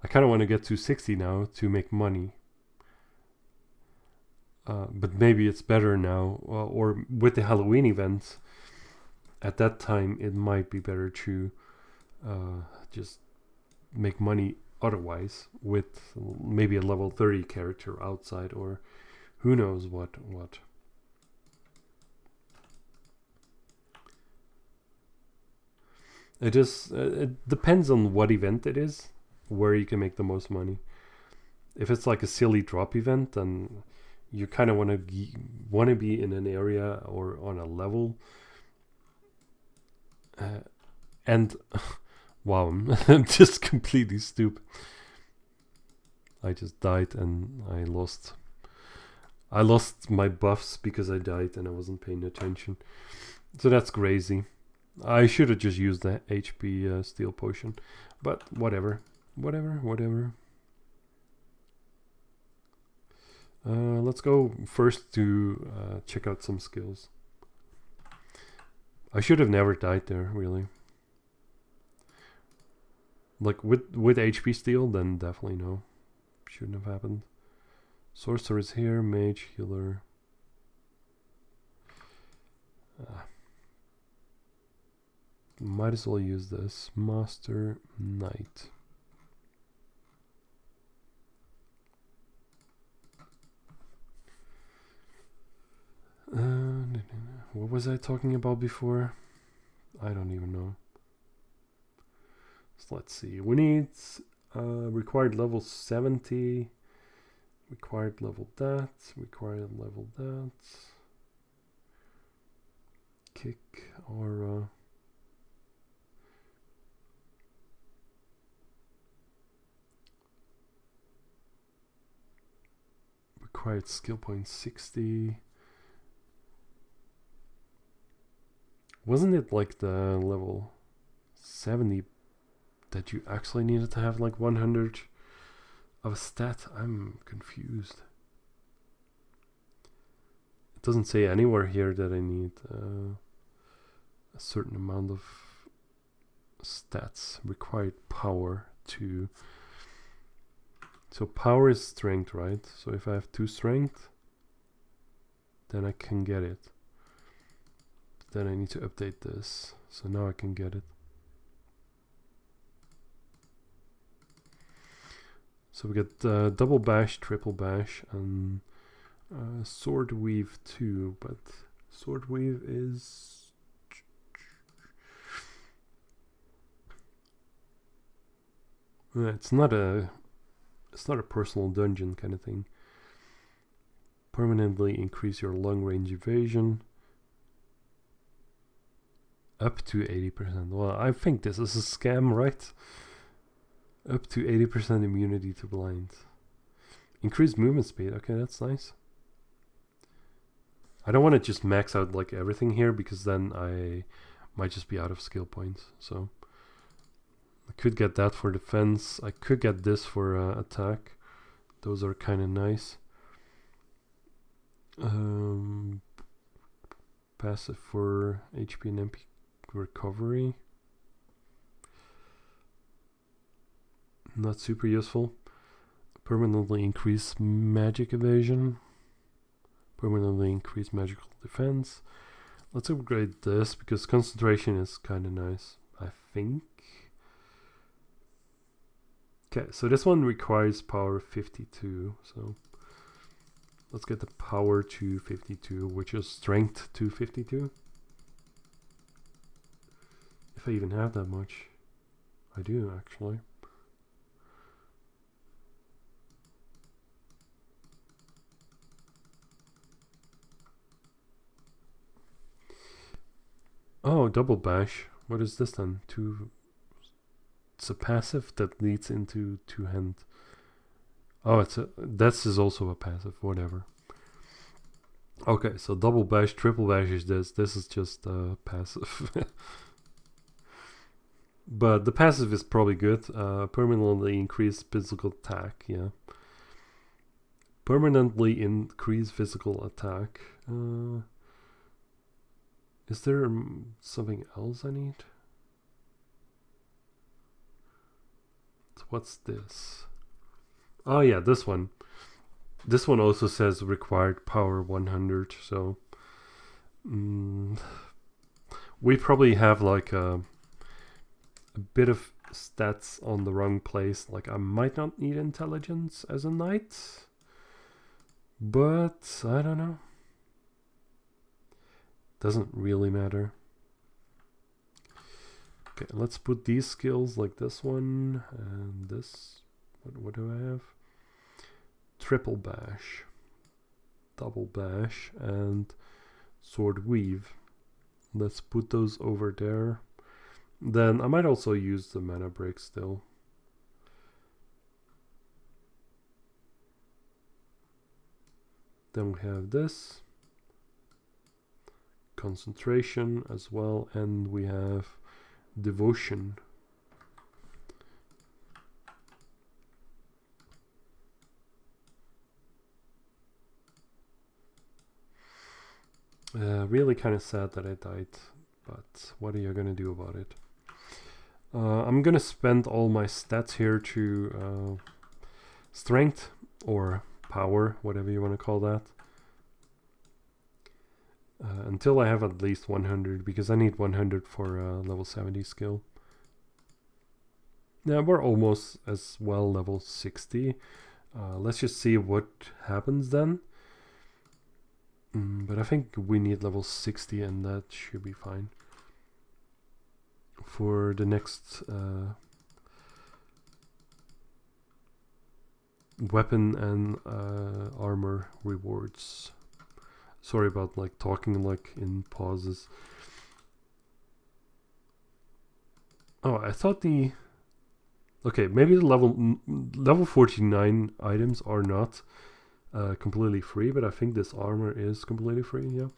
S1: I kind of want to get to 60 now to make money. But maybe it's better now, or with the Halloween event, at that time it might be better to just make money otherwise with maybe a level 30 character outside, or who knows what. It just it depends on what event it is, where you can make the most money. If it's like a silly drop event, then you kind of want to be in an area or on a level. And wow, I'm just completely stupid. I just died and I lost my buffs because I died and I wasn't paying attention. So that's crazy. I should have just used the HP steel potion, but whatever. Let's go first to check out some skills. I should have never died there, really. Like with HP steel, then definitely no. Shouldn't have happened. Sorcerer is here, mage, healer. Might as well use this. Master, knight. What was I talking about before? I don't even know. So let's see. We need required level 70. Required level that. Required level that. Kick aura. Required skill point 60. Wasn't it like the level 70 that you actually needed to have like 100 of a stat? I'm confused. It doesn't say anywhere here that I need a certain amount of stats. Required power to... So power is strength, right? So if I have 2 strength, then I can get it. Then I need to update this. So now I can get it. So we get double bash, triple bash, and sword weave 2. But sword weave is... it's not a personal dungeon kind of thing. Permanently increase your long range evasion up to 80%. Well, I think this is a scam, right? Up to 80% immunity to blind. Increased movement speed. Okay, that's nice. I don't want to just max out like everything here because then I might just be out of skill points. So I could get that for defense. I could get this for attack. Those are kind of nice. Passive for HP and MP recovery. Not super useful. Permanently increase magic evasion. Permanently increase magical defense. Let's upgrade this because concentration is kind of nice, I think. Okay, so this one requires power 52, so let's get the power to 52, which is strength to 52. If I even have that much. I do, actually. Oh, double bash. What is this then? It's a passive that leads into two-hand. Oh, this is also a passive, whatever. Okay, so double bash, triple bash is this. This is just passive. But the passive is probably good. Permanently increase physical attack, yeah. Permanently increase physical attack. Is there something else I need? What's this? Oh yeah, this one. This one also says required power 100, so we probably have like a bit of stats on the wrong place. Like I might not need intelligence as a knight, but I don't know. Doesn't really matter. Okay, let's put these skills like this one and this. What do I have? Triple bash, double bash, and sword weave. Let's put those over there. Then I might also use the mana break still. Then we have this. Concentration as well, and we have devotion. Really kind of sad that I died, but what are you gonna do about it? I'm gonna spend all my stats here to strength or power, whatever you want to call that. Until I have at least 100, because I need 100 for level 70 skill. Now we're almost as well level 60. Let's just see what happens then. But I think we need level 60 and that should be fine. For the next weapon and armor rewards. Sorry about like talking like in pauses. Oh, I thought the... Okay, maybe the level 49 items are not completely free, but I think this armor is completely free, yeah.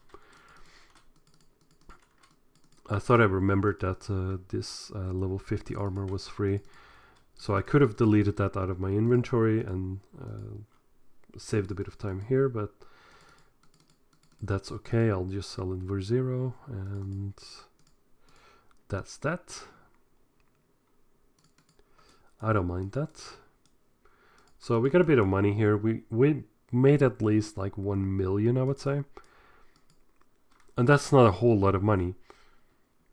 S1: I thought I remembered that this level 50 armor was free. So I could have deleted that out of my inventory and saved a bit of time here, but that's okay. I'll just sell it for 0, and that's that. I don't mind that. So we got a bit of money here. We made at least like 1 million, I would say. And that's not a whole lot of money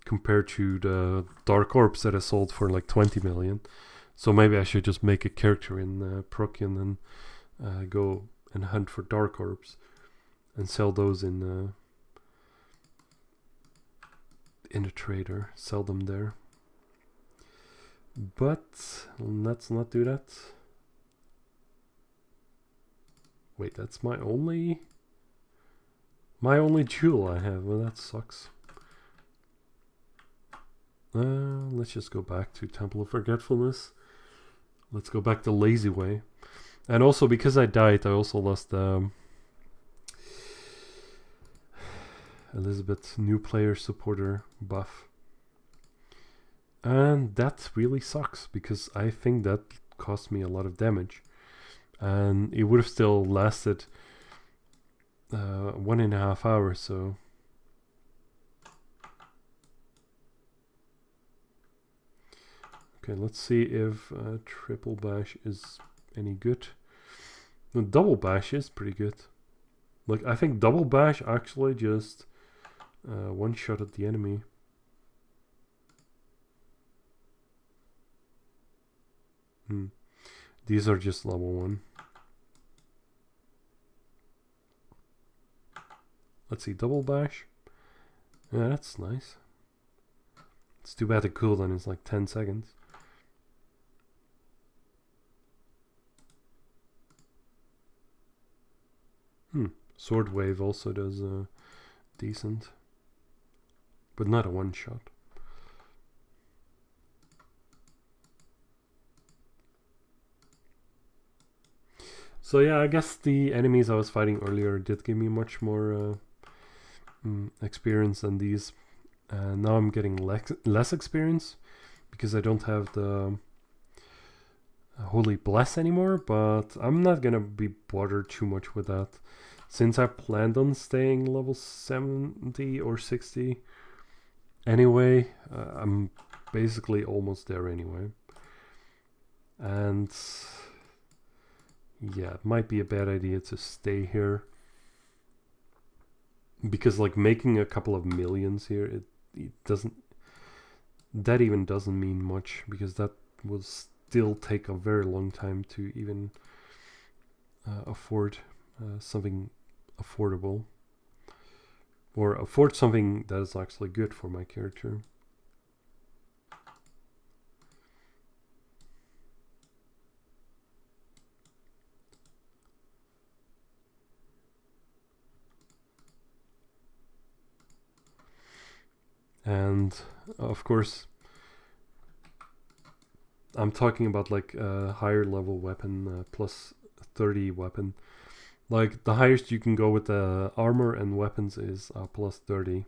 S1: compared to the Dark Orbs that I sold for like 20 million. So maybe I should just make a character in Prokian and go and hunt for Dark Orbs and sell those in the trader. Sell them there. But let's not do that. Wait, that's my only jewel I have. Well, that sucks. Let's just go back to Temple of Forgetfulness. Let's go back the lazy way. And also, because I died, I also lost Elizabeth new player supporter buff. And that really sucks, because I think that cost me a lot of damage. And it would have still lasted 1.5 hours, so... Okay, let's see if triple bash is any good. No, double bash is pretty good. Like, I think double bash actually just one shot at the enemy. These are just level 1. Let's see, double bash. Yeah, that's nice. It's too bad the cooldown is like 10 seconds. Sword wave also does decent, but not a one shot. So yeah, I guess the enemies I was fighting earlier did give me much more experience than these. Now I'm getting less experience because I don't have the Holy Bless anymore, but I'm not gonna be bothered too much with that, since I planned on staying level 70 or 60 anyway. I'm basically almost there anyway. And yeah, it might be a bad idea to stay here, because like making a couple of millions here, it doesn't, that even doesn't mean much, because that will still take a very long time to even afford something affordable, or afford something that is actually good for my character. And of course, I'm talking about like a higher level weapon, plus 30 weapon. Like the highest you can go with the armor and weapons is plus 30.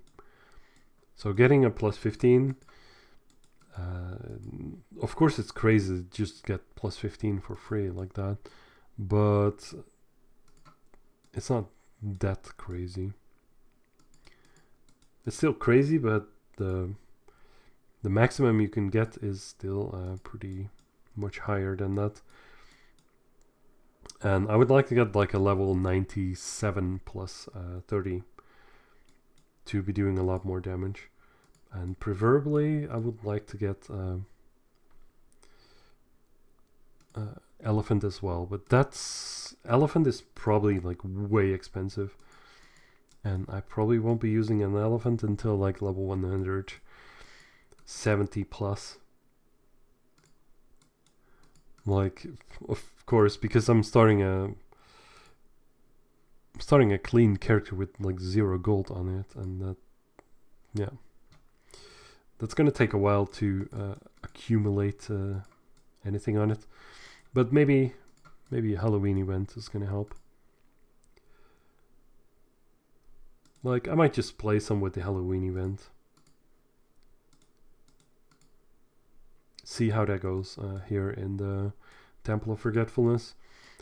S1: So getting a plus 15, of course it's crazy to just get plus 15 for free like that, but it's not that crazy. It's still crazy, but the maximum you can get is still pretty much higher than that. And I would like to get like a level 97 plus 30 to be doing a lot more damage. And preferably I would like to get elephant as well, but that's elephant is probably like way expensive, and I probably won't be using an elephant until like level 170 plus. Like, of course, because I'm starting a clean character with like 0 gold on it, and that, yeah, that's gonna take a while to accumulate anything on it. But maybe a Halloween event is gonna help. Like, I might just play some with the Halloween event. See how that goes here in the Temple of Forgetfulness.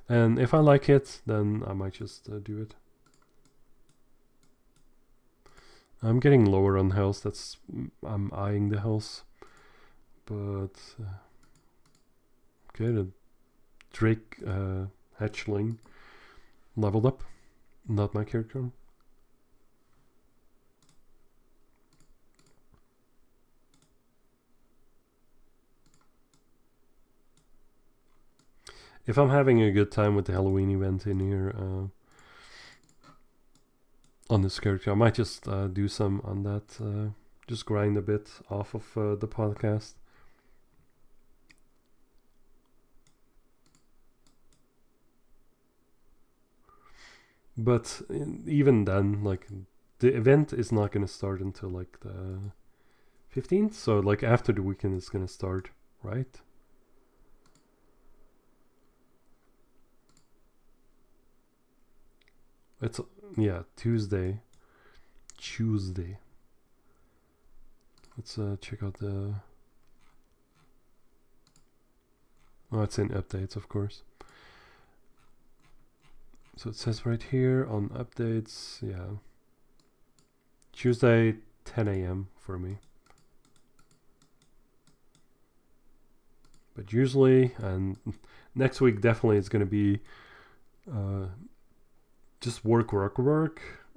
S1: And if I like it, then I might just do it. I'm getting lower on health. I'm eyeing the health. But okay, the Drake hatchling leveled up. Not my character. If I'm having a good time with the Halloween event in here on this character, I might just do some on that. Just grind a bit off of the podcast. But even then, like, the event is not going to start until like the 15th. So like after the weekend it's going to start, right? It's, yeah, Tuesday. Let's check out the Oh, it's in updates, of course. So it says right here on updates, yeah. Tuesday, 10 a.m. for me. But usually, and next week definitely it's going to be just work,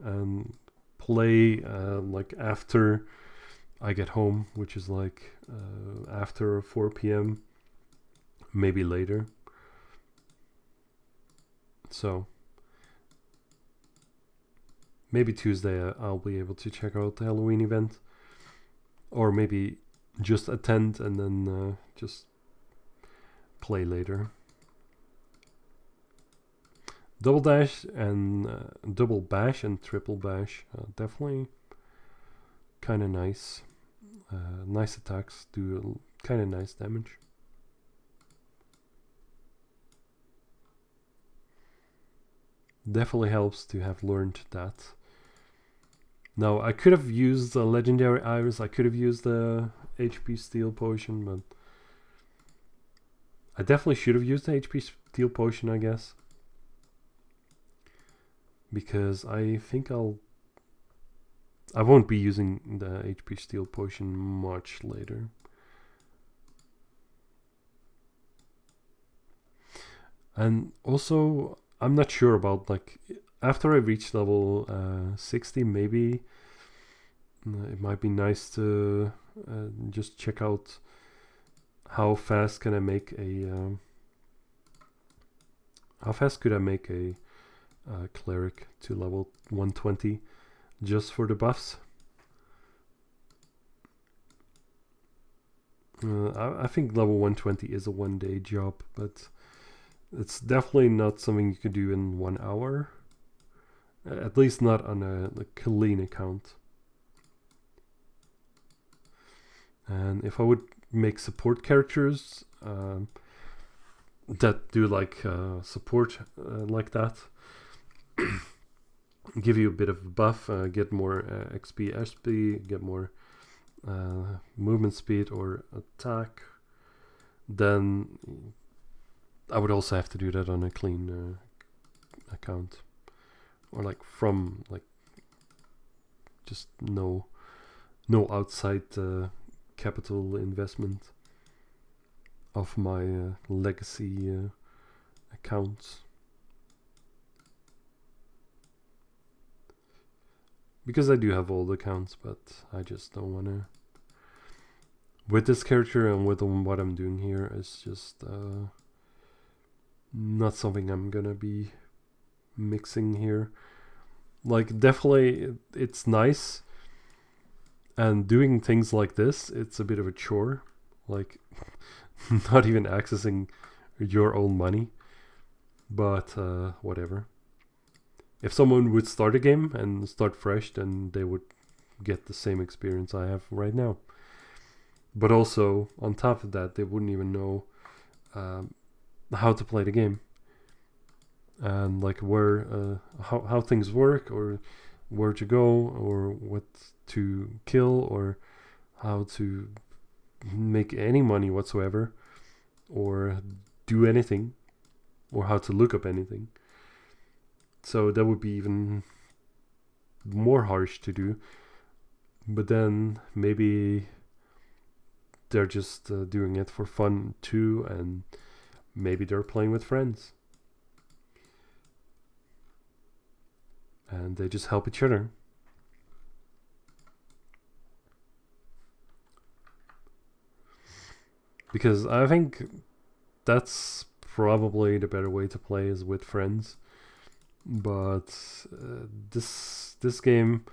S1: and play like after I get home, which is like after 4 p.m., maybe later. So maybe Tuesday I'll be able to check out the Halloween event, or maybe just attend and then just play later. Double dash and double bash and triple bash, definitely kind of nice. Nice attacks, do kind of nice damage. Definitely helps to have learned that. Now, I could have used the legendary iris, I could have used the HP steel potion, but I definitely should have used the HP steel potion, I guess. Because I think I won't be using the HP steel potion much later. And also, I'm not sure about, like, after I reach level 60, maybe it might be nice to just check out how fast can I make a how fast could I make a cleric to level 120 just for the buffs. I think level 120 is a one-day job, but it's definitely not something you could do in 1 hour. At least not on a clean account. And if I would make support characters that do like support like that, give you a bit of a buff, get more XP, SP, get more movement speed or attack, then I would also have to do that on a clean account, or like from like just no outside capital investment of my legacy accounts. Because I do have old accounts, but I just don't want to. With this character and with what I'm doing here, it's just not something I'm gonna be mixing here. Like, definitely it's nice, and doing things like this, it's a bit of a chore. Like, not even accessing your own money, but whatever. If someone would start a game and start fresh, then they would get the same experience I have right now. But also, on top of that, they wouldn't even know how to play the game, and like where how things work, or where to go, or what to kill, or how to make any money whatsoever, or do anything, or how to look up anything. So that would be even more harsh to do. But then maybe they're just doing it for fun too, and maybe they're playing with friends, and they just help each other. Because I think that's probably the better way to play, is with friends. But this game,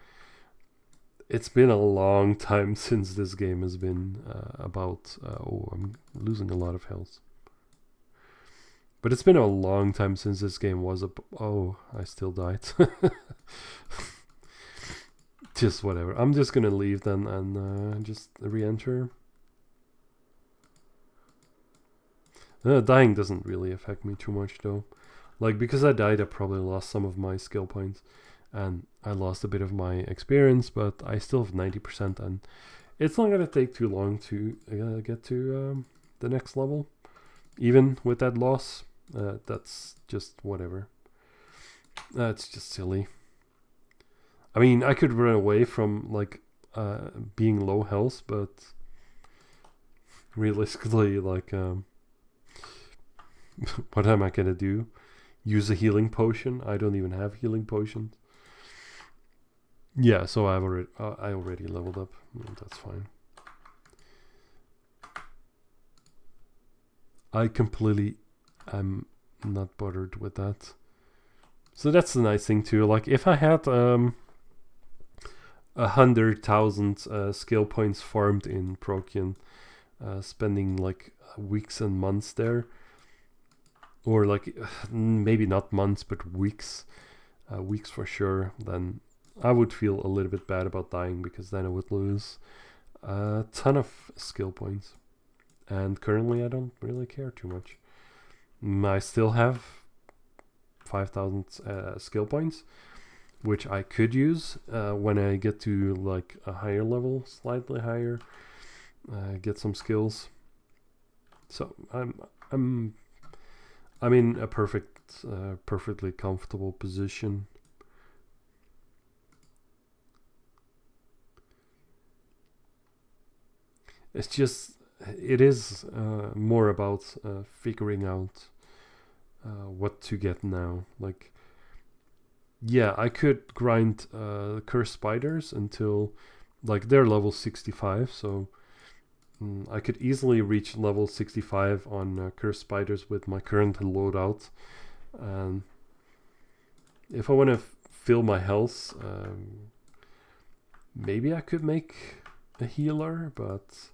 S1: it's been a long time since this game has been about. Oh, I'm losing a lot of health. But it's been a long time since this game was oh, I still died. Just whatever. I'm just gonna leave then and just re-enter. Dying doesn't really affect me too much though. Like, because I died, I probably lost some of my skill points, and I lost a bit of my experience, but I still have 90%, and it's not gonna take too long to get to the next level. even with that loss. That's just whatever. It's just silly. I mean, I could run away from like being low health, but realistically, like, what am I gonna do? Use a healing potion? I don't even have healing potions. Yeah, so I already leveled up. That's fine. I completely am not bothered with that. So that's the nice thing too. Like if I had 100,000 skill points farmed in Prokian, spending like weeks and months there, or like maybe not months but weeks, weeks for sure, then I would feel a little bit bad about dying, because then I would lose a ton of skill points. And currently I don't really care too much. I still have 5,000 skill points, which I could use when I get to like a higher level, slightly higher, get some skills. So I'm in a perfectly comfortable position. It's just, it is more about figuring out what to get now. Like, yeah, I could grind cursed spiders until like they're level 65, so I could easily reach level 65 on cursed spiders with my current loadout. And if I want to fill my health, maybe I could make a healer, but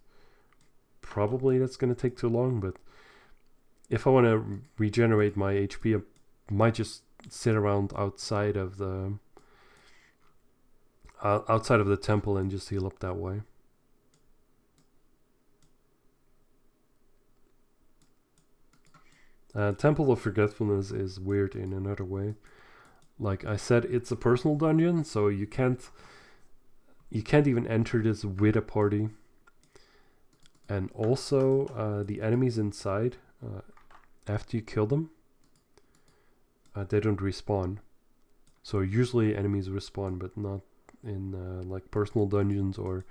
S1: probably that's going to take too long. But if I want to regenerate my HP, I might just sit around outside of the temple and just heal up that way. Temple of Forgetfulness is weird in another way. Like I said, it's a personal dungeon, so you can't even enter this with a party. And also, the enemies inside, after you kill them, they don't respawn. So usually enemies respawn, but not in like personal dungeons, or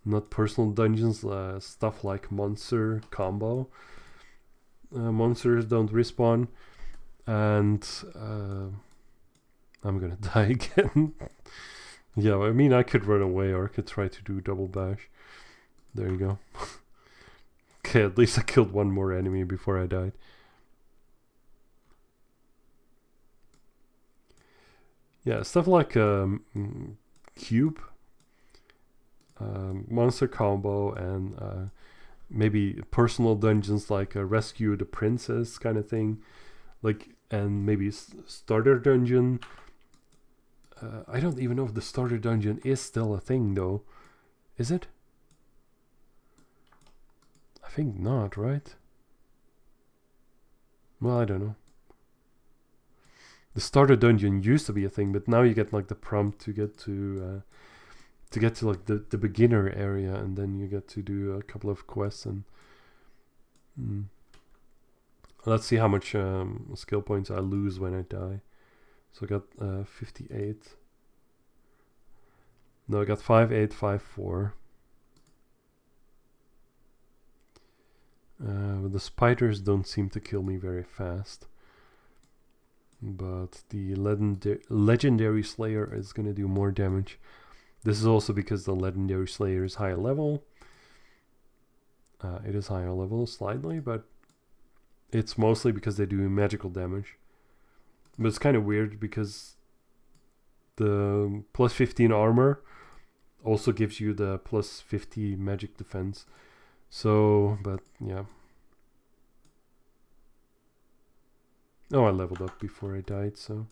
S1: not personal dungeons, stuff like monster combo. Monsters don't respawn, and I'm gonna die again. Yeah, I mean, I could run away, or I could try to do double bash. There you go. Okay, at least I killed one more enemy before I died. Yeah, stuff like Cube, Monster Combo, and maybe personal dungeons like Rescue the Princess kind of thing. Like, and maybe Starter Dungeon. I don't even know if the Starter Dungeon is still a thing, though. Is it? I think not, right? Well, I don't know. The Starter Dungeon used to be a thing, but now you get like the prompt to get to like the beginner area, and then you get to do a couple of quests. And let's see how much skill points I lose when I die. So I got 58. No, I got 5854. The spiders don't seem to kill me very fast. But the legendary Slayer is going to do more damage. This is also because the legendary Slayer is higher level. It is higher level slightly, but it's mostly because they do magical damage. But it's kind of weird because the plus 15 armor also gives you the plus 50 magic defense. So, but yeah. Oh, I leveled up before I died, so.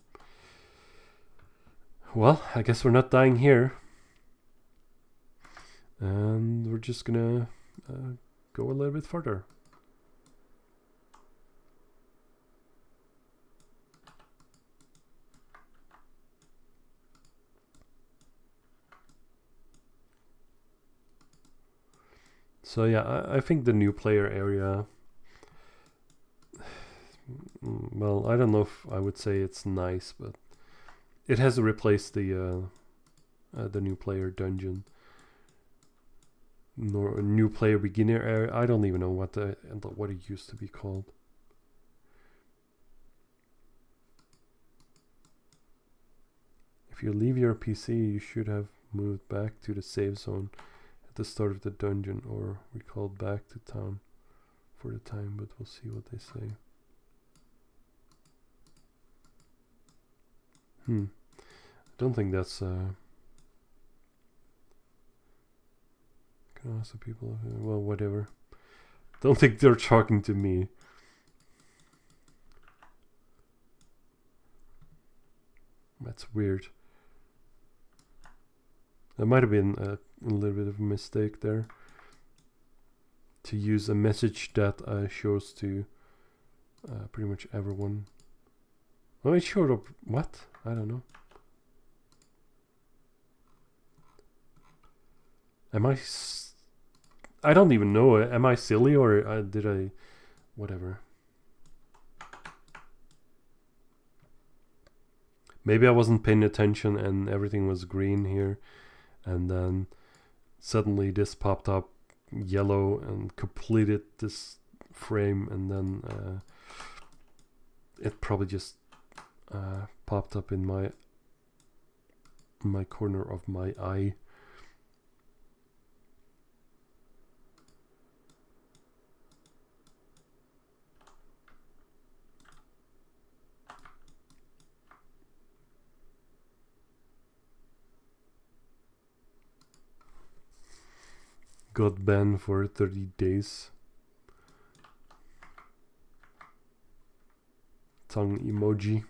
S1: Well, I guess we're not dying here. And we're just gonna go a little bit further. So yeah, I think the new player area, well, I don't know if I would say it's nice, but it has replaced the new player dungeon. Nor new player beginner area. I don't even know what it used to be called. If you leave your PC, you should have moved back to the save zone at the start of the dungeon or recalled back to town for the time, but we'll see what they say. I don't think that's can ask the people, well, whatever. Don't think they're talking to me. That's weird. There might have been a little bit of a mistake there. To use a message that shows to pretty much everyone. Oh, it showed up. What? I don't know. Am I? I don't even know. Am I silly or did I? Whatever. Maybe I wasn't paying attention and everything was green here, and then suddenly this popped up yellow and completed this frame, and then it probably just popped up in my corner of my eye. Got banned for 30 days. Tongue emoji.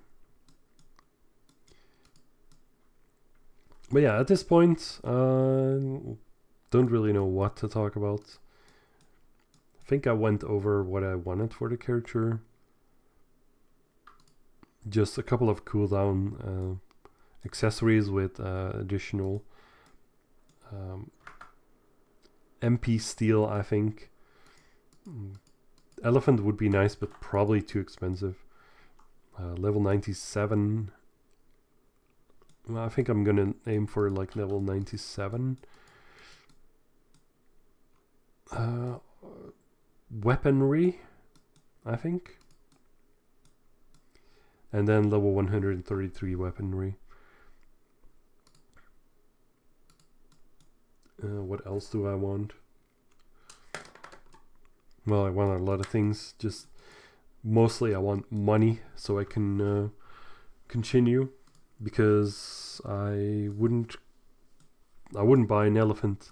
S1: But yeah, at this point, don't really know what to talk about. I think I went over what I wanted for the character. Just a couple of cooldown accessories with additional MP steel, I think. Elephant would be nice, but probably too expensive. Level 97. Well, I think I'm gonna aim for like level 97. Weaponry, I think. And then level 133 weaponry. What else do I want? Well, I want a lot of things. Just mostly I want money so I can continue, because I wouldn't buy an elephant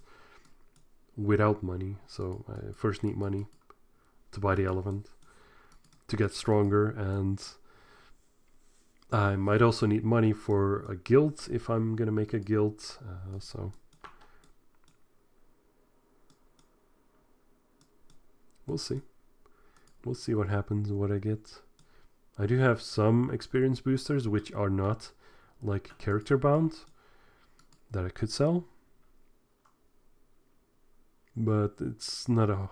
S1: without money. So I first need money to buy the elephant to get stronger, and I might also need money for a guild if I'm gonna make a guild. So we'll see. We'll see what happens, what I get. I do have some experience boosters which are not like character bound that I could sell, but it's not a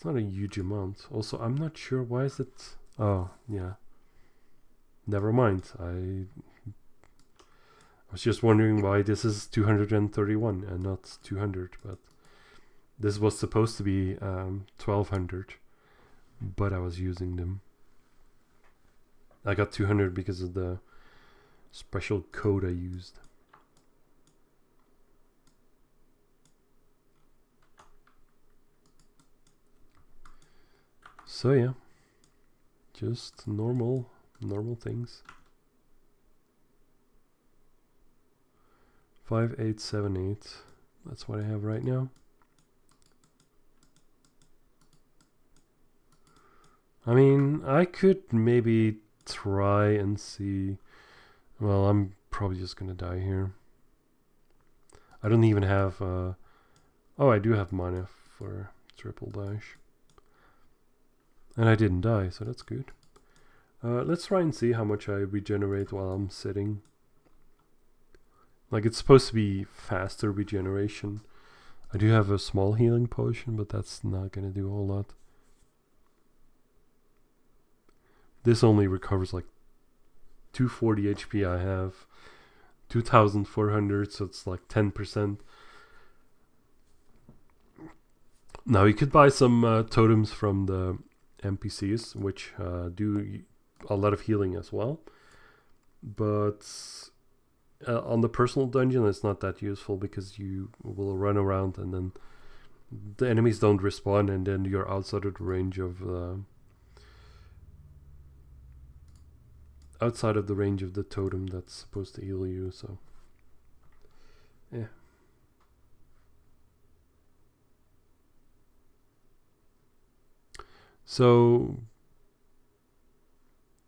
S1: huge amount. Also, I'm not sure why is it. Oh yeah, never mind. I was just wondering why this is 231 and not 200, but this was supposed to be 1200, but I was using them. I got 200 because of the special code I used. So yeah, just normal things. 5878. That's what I have right now. I mean, I could maybe try and see. Well, I'm probably just gonna die here. I don't even have. Oh, I do have mana for triple dash, and I didn't die, so that's good. Let's try and see how much I regenerate while I'm sitting. Like, it's supposed to be faster regeneration. I do have a small healing potion, but that's not gonna do a whole lot. This only recovers like 240 HP. I have 2,400, so it's like 10%. Now you could buy some totems from the NPCs, which do a lot of healing as well. But on the personal dungeon, it's not that useful because you will run around and then the enemies don't respawn, and then you're outside of the range of the totem that's supposed to heal you. So yeah. So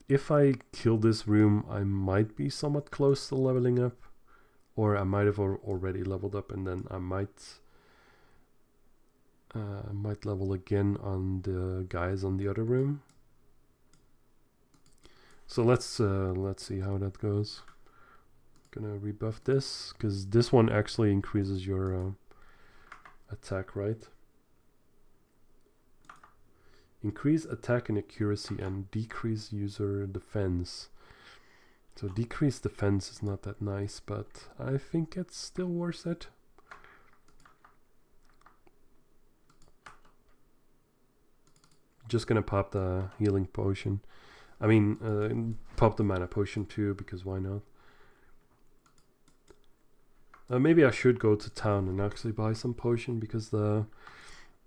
S1: if I kill this room, I might be somewhat close to leveling up, or I might have already leveled up, and then I might level again on the guys on the other room. So let's see how that goes. Gonna rebuff this because this one actually increases your attack, right? Increase attack and accuracy and decrease user defense. So decrease defense is not that nice, but I think it's still worth it. Just gonna pop the healing potion. I mean, pop the mana potion too, because why not? Maybe I should go to town and actually buy some potion, because the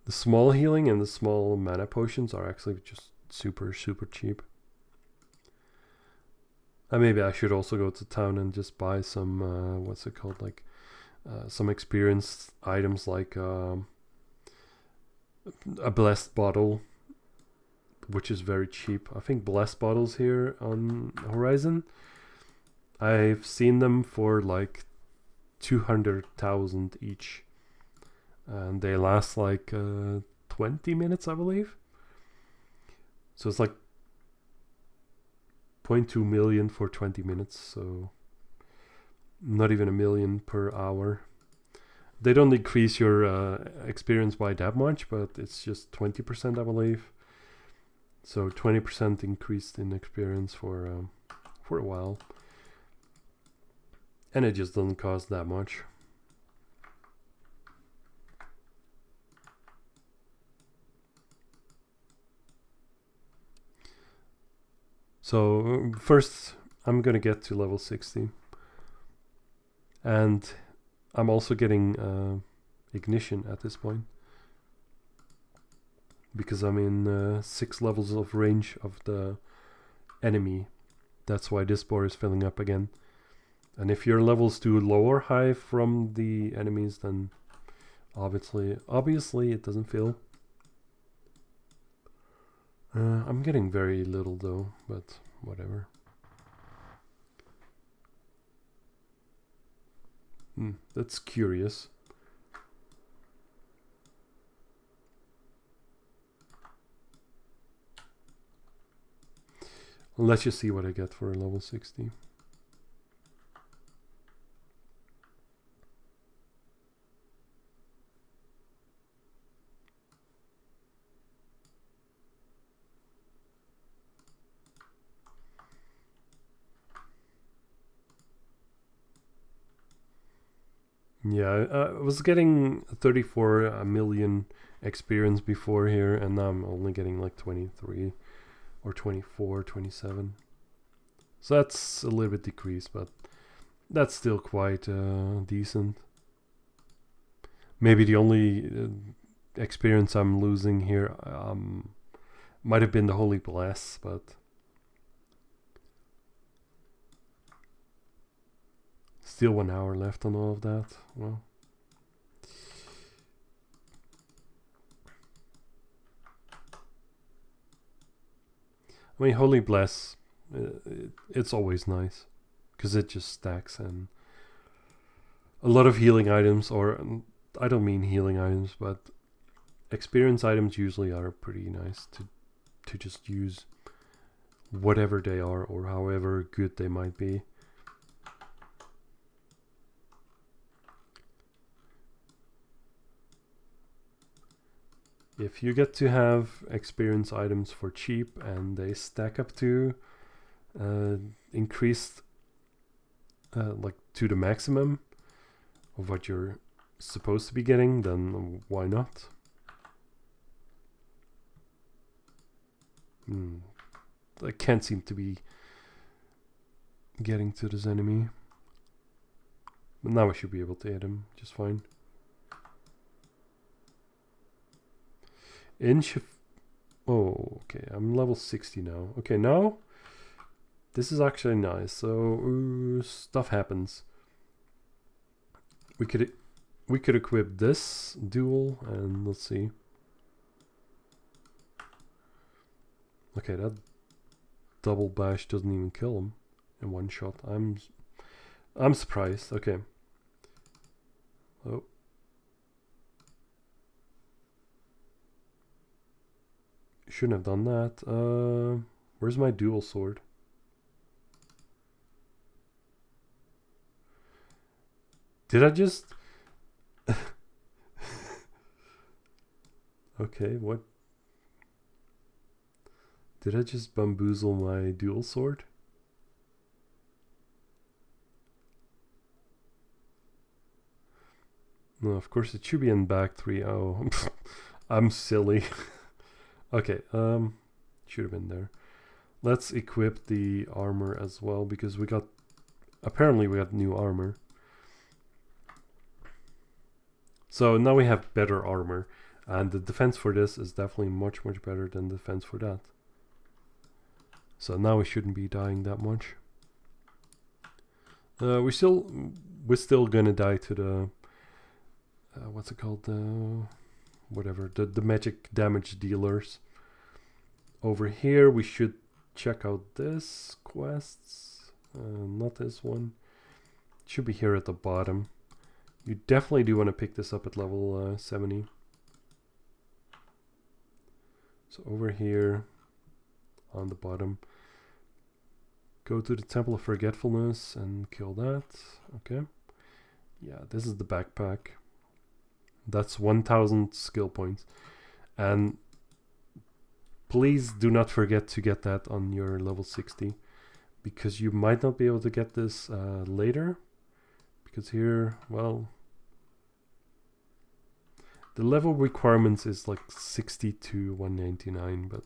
S1: small healing and the small mana potions are actually just super cheap. Maybe I should also go to town and just buy some what's it called, like some experienced items, like a blessed bottle, which is very cheap. I think blessed bottles here on Horizon, I've seen them for like 200,000 each, and they last like 20 minutes, I believe. So it's like 0.2 million for 20 minutes, so not even 1 million per hour. They don't increase your experience by that much, but it's just 20%, I believe. So 20% increased in experience for a while, and it just doesn't cost that much. So first I'm gonna get to level 60, and I'm also getting ignition at this point, because I'm in 6 levels of range of the enemy. That's why this bar is filling up again. And if your levels too low or high from the enemies, then obviously it doesn't fill. I'm getting very little though, but whatever. That's curious. Let's just see what I get for a level 60. Yeah, I was getting 34 million experience before here, and now I'm only getting like 23 or 24, 27. So that's a little bit decreased, but that's still quite decent. Maybe the only experience I'm losing here might have been the Holy Bless, but still 1 hour left on all of that. Well, I mean, Holy Bless, it's always nice because it just stacks, and a lot of healing items, or I don't mean healing items, but experience items usually are pretty nice to just use, whatever they are or however good they might be. if you get to have experience items for cheap and they stack up to increased like to the maximum of what you're supposed to be getting, then why not? I can't seem to be getting to this enemy. But now I should be able to hit him just fine. Oh, okay, I'm level 60 now. Okay, now this is actually nice. So stuff happens. We could equip this duel, and let's see. Okay, that double bash doesn't even kill him in one shot. I'm surprised. Okay. Oh. Shouldn't have done that. Where's my dual sword? Did I just... Okay, what? Did I just bamboozle my dual sword? No, of course it should be in back 3. Oh, I'm silly. Okay, should have been there. Let's equip the armor as well, because apparently we got new armor. So now we have better armor, and the defense for this is definitely much better than the defense for that. So now we shouldn't be dying that much. We're still gonna die to the what's it called? Whatever, the magic damage dealers. Over here we should check out this quests. Not this one. It should be here at the bottom. You definitely do want to pick this up at level 70. So over here on the bottom, go to the Temple of Forgetfulness and kill that. Okay. Yeah, this is the backpack. That's 1000 skill points. And please do not forget to get that on your level 60, because you might not be able to get this later. Because here, well, the level requirements is like 60 to 199, but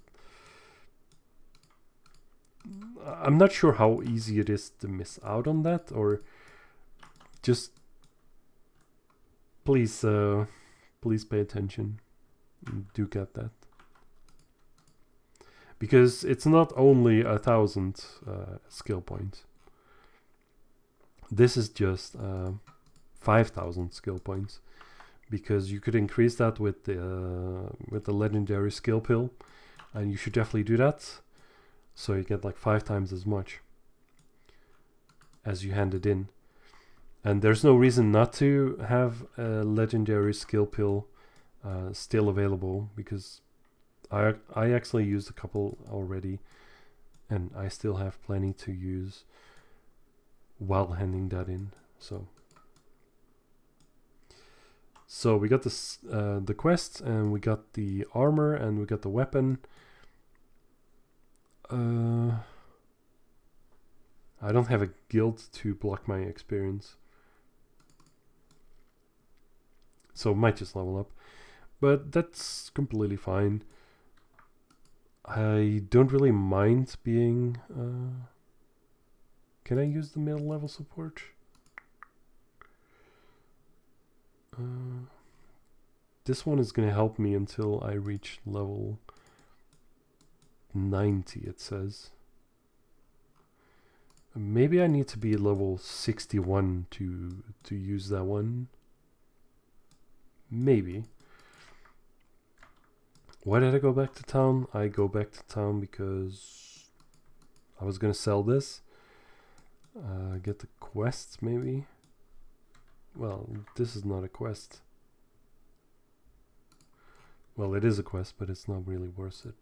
S1: I'm not sure how easy it is to miss out on that, or just please pay attention and do get that, because it's not only 1000 skill points. This is just 5000 skill points, because you could increase that with the legendary skill pill, and you should definitely do that. So you get like 5 times as much as you handed in. And there's no reason not to have a legendary skill pill still available, because I actually used a couple already, and I still have plenty to use while handing that in. So we got this the quests, and we got the armor, and we got the weapon. I don't have a guild to block my experience, so might just level up, but that's completely fine. I don't really mind being can I use the middle level support? This one is gonna help me until I reach level 90, it says. Maybe I need to be level 61 to use that one. Maybe. Why did I go back to town? I go back to town because I was gonna sell this. Get the quests, maybe. Well, this is not a quest. Well, it is a quest, but it's not really worth it.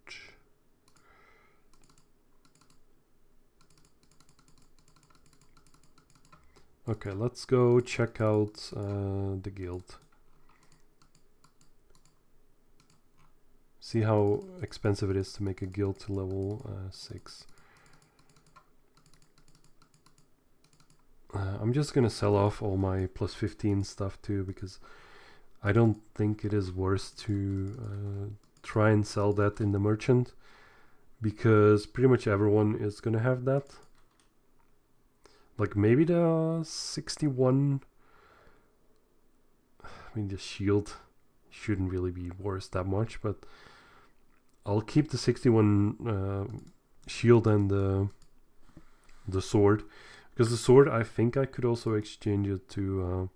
S1: Okay, let's go check out the guild. See how expensive it is to make a guild to level 6. I'm just gonna sell off all my plus 15 stuff too, because I don't think it is worth to try and sell that in the merchant, because pretty much everyone is gonna have that. Like maybe the 61, I mean the shield shouldn't really be worth that much, but I'll keep the 61 shield and the sword, because the sword I think I could also exchange it to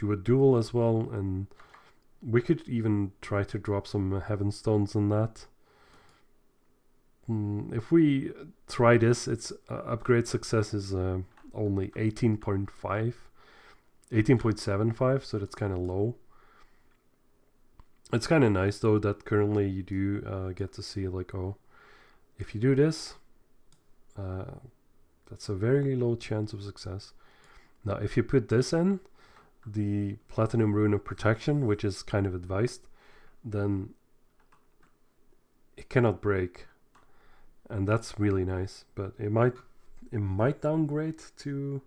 S1: a duel as well, and we could even try to drop some heaven stones on that. If we try this, its upgrade success is only 18.75, so that's kind of low. It's kind of nice though that currently you do get to see like, oh, if you do this, that's a very low chance of success. Now if you put this in, the Platinum Rune of Protection, which is kind of advised, then it cannot break, and that's really nice. But it might downgrade to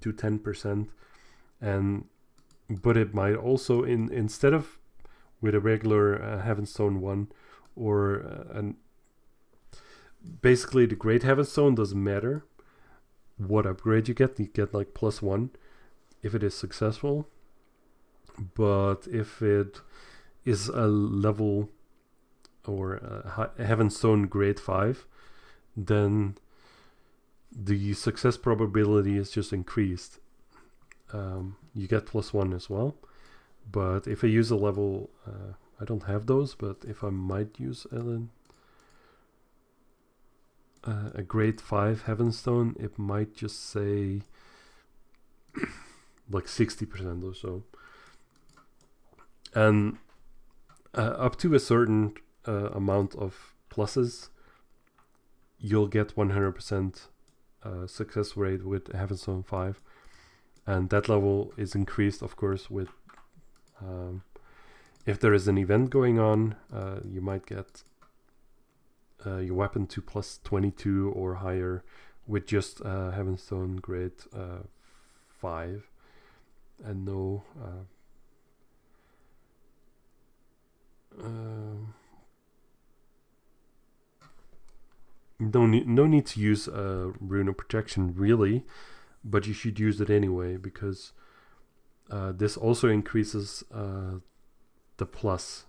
S1: 10%, but it might also, instead of with a regular Heavenstone 1 or basically the Great Heavenstone doesn't matter what upgrade you get like +1 if it is successful. But if it is a level or a Heavenstone grade 5, then the success probability is just increased. You get +1 as well. But if I use a level, I don't have those, but if I might use a grade 5 Heavenstone, it might just say like 60% or so. And up to a certain amount of pluses, you'll get 100% success rate with Heavenstone 5. And that level is increased, of course, with if there is an event going on, you might get your weapon to +22 or higher with just Heavenstone grade 5 and no no need to use Rune of Protection really, but you should use it anyway, because this also increases the plus,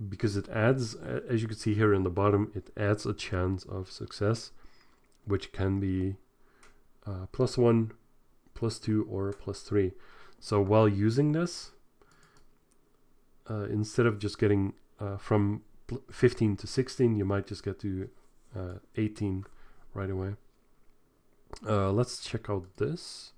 S1: because it adds, as you can see here in the bottom, it adds a chance of success, which can be +1, +2, or +3. So while using this, instead of just getting from 15 to 16, you might just get to 18 right away. Let's check out this.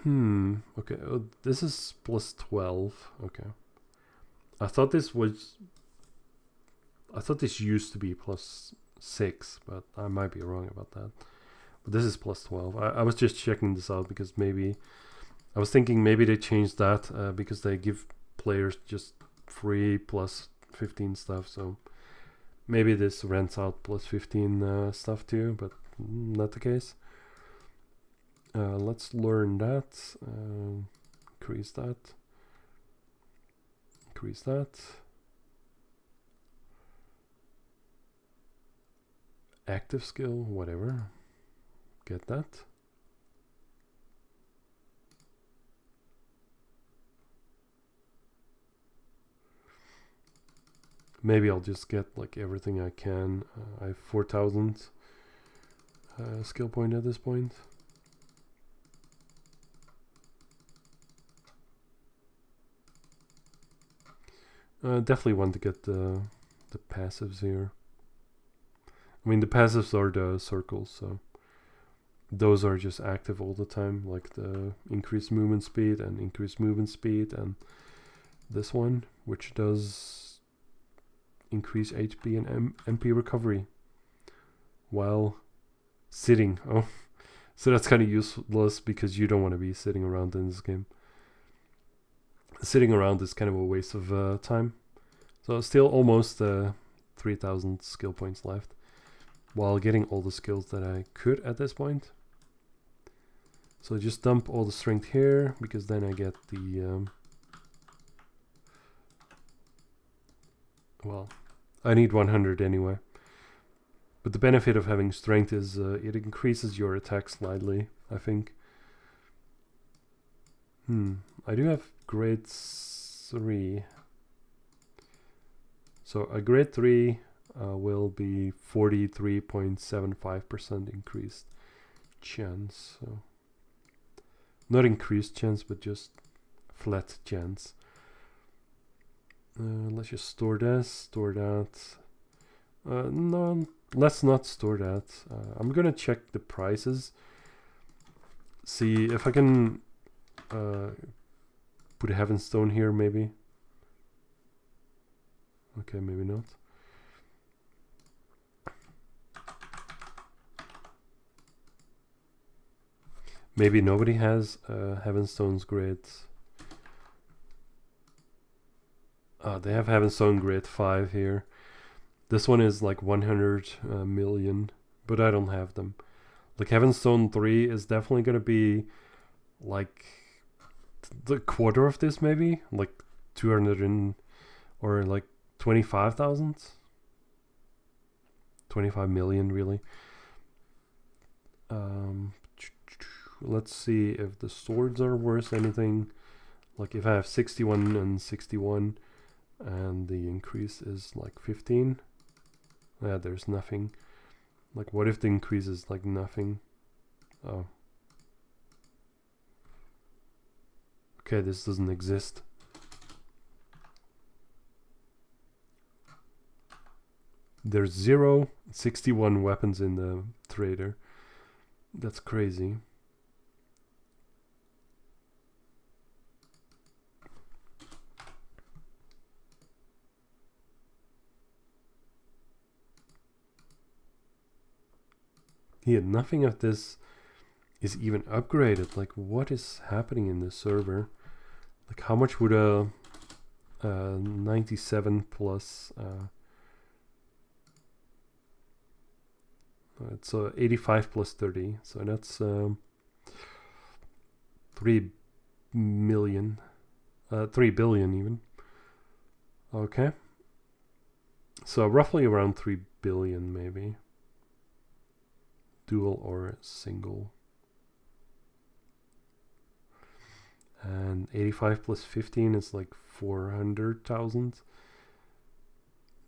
S1: Okay, this is +12. Okay, I thought this used to be +6, but I might be wrong about that. But this is +12. I was just checking this out because maybe I was thinking maybe they changed that because they give players just free +15 stuff, so maybe this rents out +15 stuff too, but not the case. Let's learn that. Increase that. Increase that. Active skill, whatever. Get that. Maybe I'll just get like everything I can. I have 4,000 skill point at this point. Definitely want to get the passives here. I mean, the passives are the circles, so those are just active all the time, like the increased movement speed and increased movement speed, and this one, which does increase HP and MP recovery while sitting. Oh, So that's kind of useless because you don't want to be sitting around in this game. Sitting around is kind of a waste of time. So still almost 3,000 skill points left, while getting all the skills that I could at this point. So just dump all the strength here, because then I get the... well, I need 100 anyway. But the benefit of having strength is it increases your attack slightly, I think. I do have grade 3. So a grade 3 will be 43.75% increased chance. So not increased chance, but just flat chance. Let's just store this, store that. No, let's not store that. I'm gonna check the prices. See if I can put a Heaven Stone here, maybe. Okay, maybe not. Maybe nobody has Heaven Stone's grade. They have Heaven Stone grade 5 here. This one is like 100 million, but I don't have them. Like Heaven Stone 3 is definitely gonna be like the quarter of this, maybe like 200 or like 25,000, 25 million really. Let's see if the swords are worth anything. Like if I have 61 and 61 and the increase is like 15, yeah, there's nothing. Like what if the increase is like nothing? Oh, okay, this doesn't exist. There's 61 weapons in the trader. That's crazy. Here, nothing of this is even upgraded. Like, what is happening in this server? Like, how much would a 97 plus... it's 85 plus 30, so that's 3 million, 3 billion even. Okay, so roughly around 3 billion maybe. Dual or single. And 85 plus 15 is like 400,000.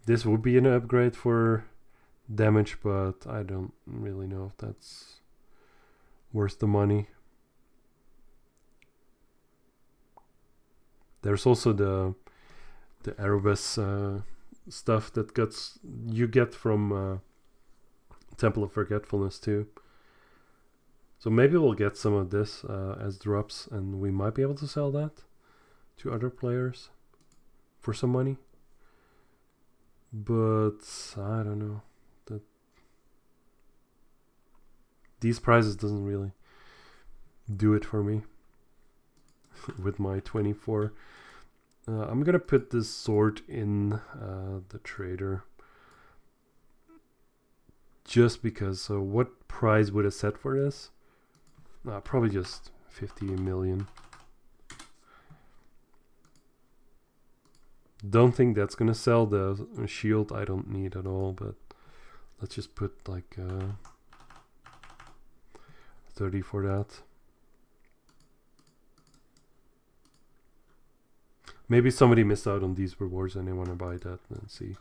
S1: This would be an upgrade for damage, but I don't really know if that's worth the money. There's also the Erebus stuff that you get from Temple of Forgetfulness too. So maybe we'll get some of this as drops, and we might be able to sell that to other players for some money. But I don't know. These prizes doesn't really do it for me with my 24. I'm gonna put this sword in the trader just because. So what prize would I set for this? Probably just 50 million. Don't think that's gonna sell. The shield I don't need at all, but let's just put like 30 for that. Maybe somebody missed out on these rewards and they want to buy that. Let's see.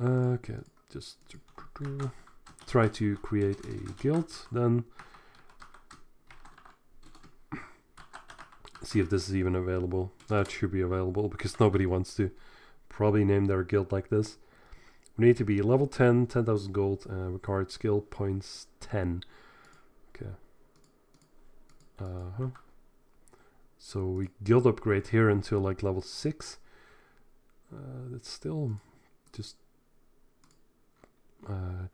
S1: Okay, just try to create a guild, then see if this is even available. That should be available because nobody wants to probably name their guild like this. We need to be level 10, 10,000 gold, required skill points 10. Okay. So we guild upgrade here until like level 6. That's still just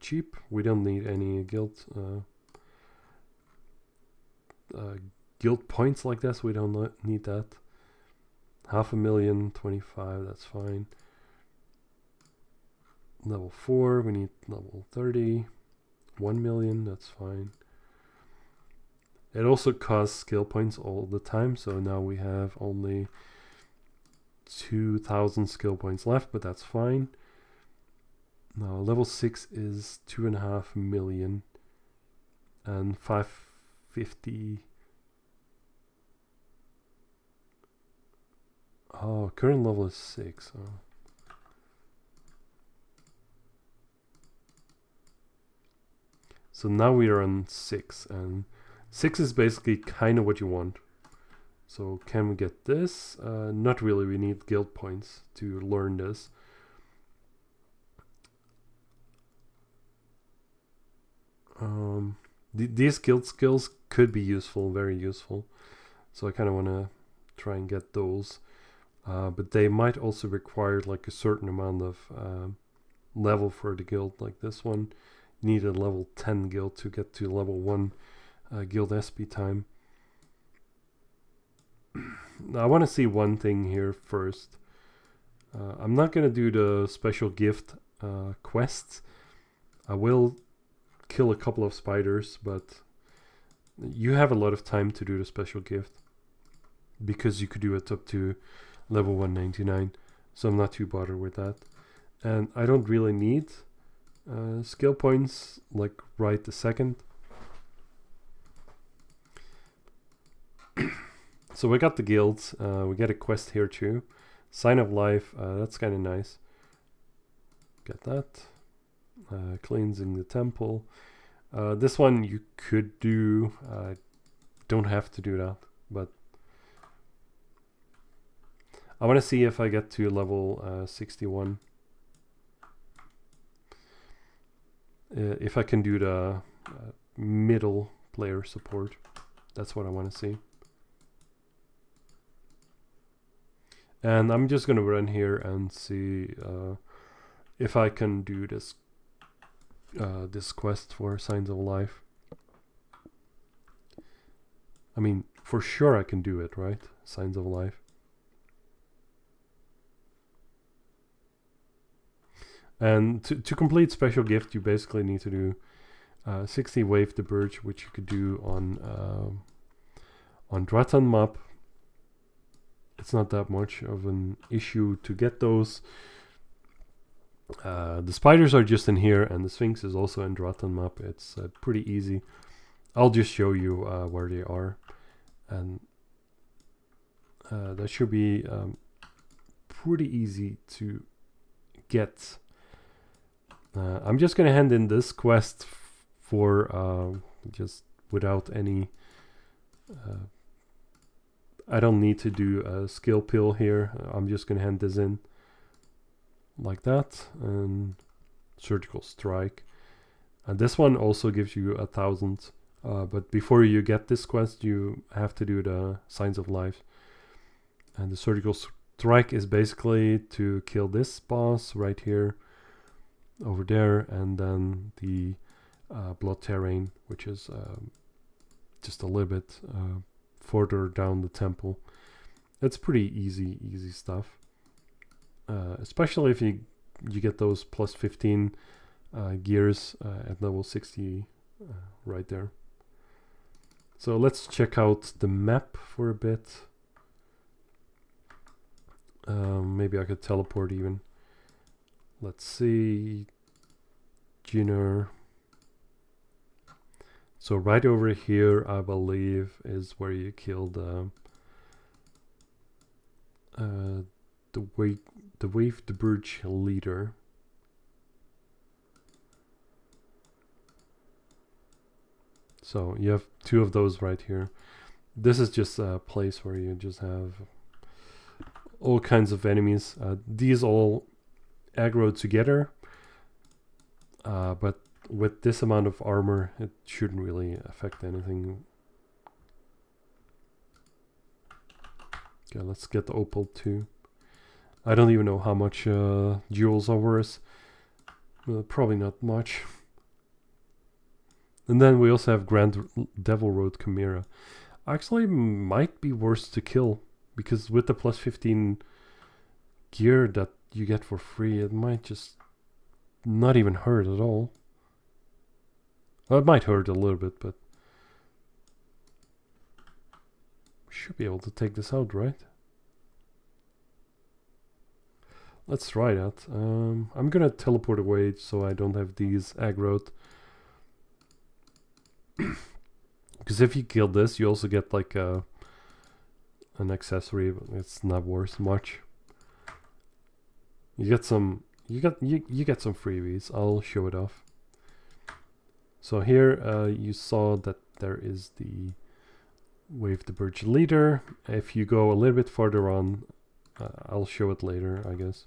S1: cheap. We don't need any guild guild points like this. We don't need that. 500,000, 25, that's fine. Level 4, we need level 30. 1 million, that's fine. It also costs skill points all the time, so now we have only 2,000 skill points left, but that's fine. Now level 6 is 2.5 million and 550. Oh, current level is 6. Oh. So now we are on 6, and 6 is basically kind of what you want. So can we get this? Not really, we need guild points to learn this. These guild skills could be useful, very useful. So I kind of want to try and get those. But they might also require like a certain amount of level for the guild, like this one. You need a level 10 guild to get to level 1 guild SP time. Now I want to see one thing here first. I'm not going to do the special gift quests. I will kill a couple of spiders, but you have a lot of time to do the special gift because you could do it up to level 199, so I'm not too bothered with that. And I don't really need skill points like right this second. So we got the guilds, we get a quest here too. Sign of Life, that's kind of nice. Get that. Cleansing the temple. This one you could do, don't have to do that, but I want to see if I get to level 61. If I can do the middle player support. That's what I want to see. And I'm just going to run here and see if I can do this this quest for Signs of Life. I mean, for sure I can do it, right? Signs of Life. And to complete special gift, you basically need to do 60 Wave the Birch, which you could do on Dratan map. It's not that much of an issue to get those. The spiders are just in here, and the Sphinx is also in Dratan map. It's pretty easy. I'll just show you where they are, and that should be pretty easy to get. I'm just gonna hand in this quest for just without any. I don't need to do a skill pill here. I'm just gonna hand this in like that, and Surgical Strike. And this one also gives you 1,000. But before you get this quest, you have to do the Signs of Life. And the Surgical Strike is basically to kill this boss right here, over there, and then the Blood Terrain, which is just a little bit further down the temple. It's pretty easy stuff. Especially if you get those plus 15 gears at level 60 right there. So let's check out the map for a bit. Maybe I could teleport even. Let's see. Jinner. So right over here, I believe, is where you killed the Wave the Birch leader. So you have 2 of those right here. This is just a place where you just have all kinds of enemies. These all aggro together, but with this amount of armor, it shouldn't really affect anything. Okay, let's get the Opal too. I don't even know how much jewels are worth. Probably not much. And then we also have Grand Devil Road Chimera. Actually, might be worse to kill, because with the plus 15 gear that you get for free, it might just not even hurt at all. Well, it might hurt a little bit, but we should be able to take this out, right? Let's try that. I'm gonna teleport away so I don't have these aggroed. Because if you kill this, you also get like an accessory, but it's not worth much. You get some you get some freebies. I'll show it off. So here you saw that there is the Wave the Birch leader. If you go a little bit further on, I'll show it later, I guess.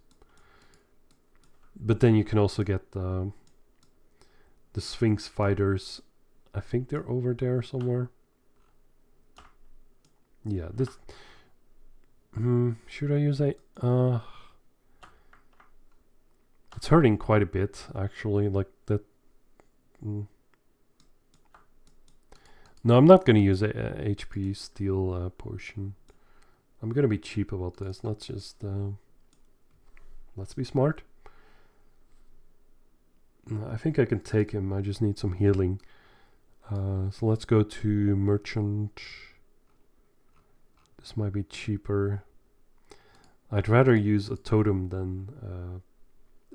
S1: But then you can also get the Sphinx fighters. I think they're over there somewhere. Yeah, this. Should I use a? It's hurting quite a bit, actually. Like that. No, I'm not gonna use a HP steel potion. I'm gonna be cheap about this. Let's just let's be smart. I think I can take him. I just need some healing. So let's go to merchant. This might be cheaper. I'd rather use a totem than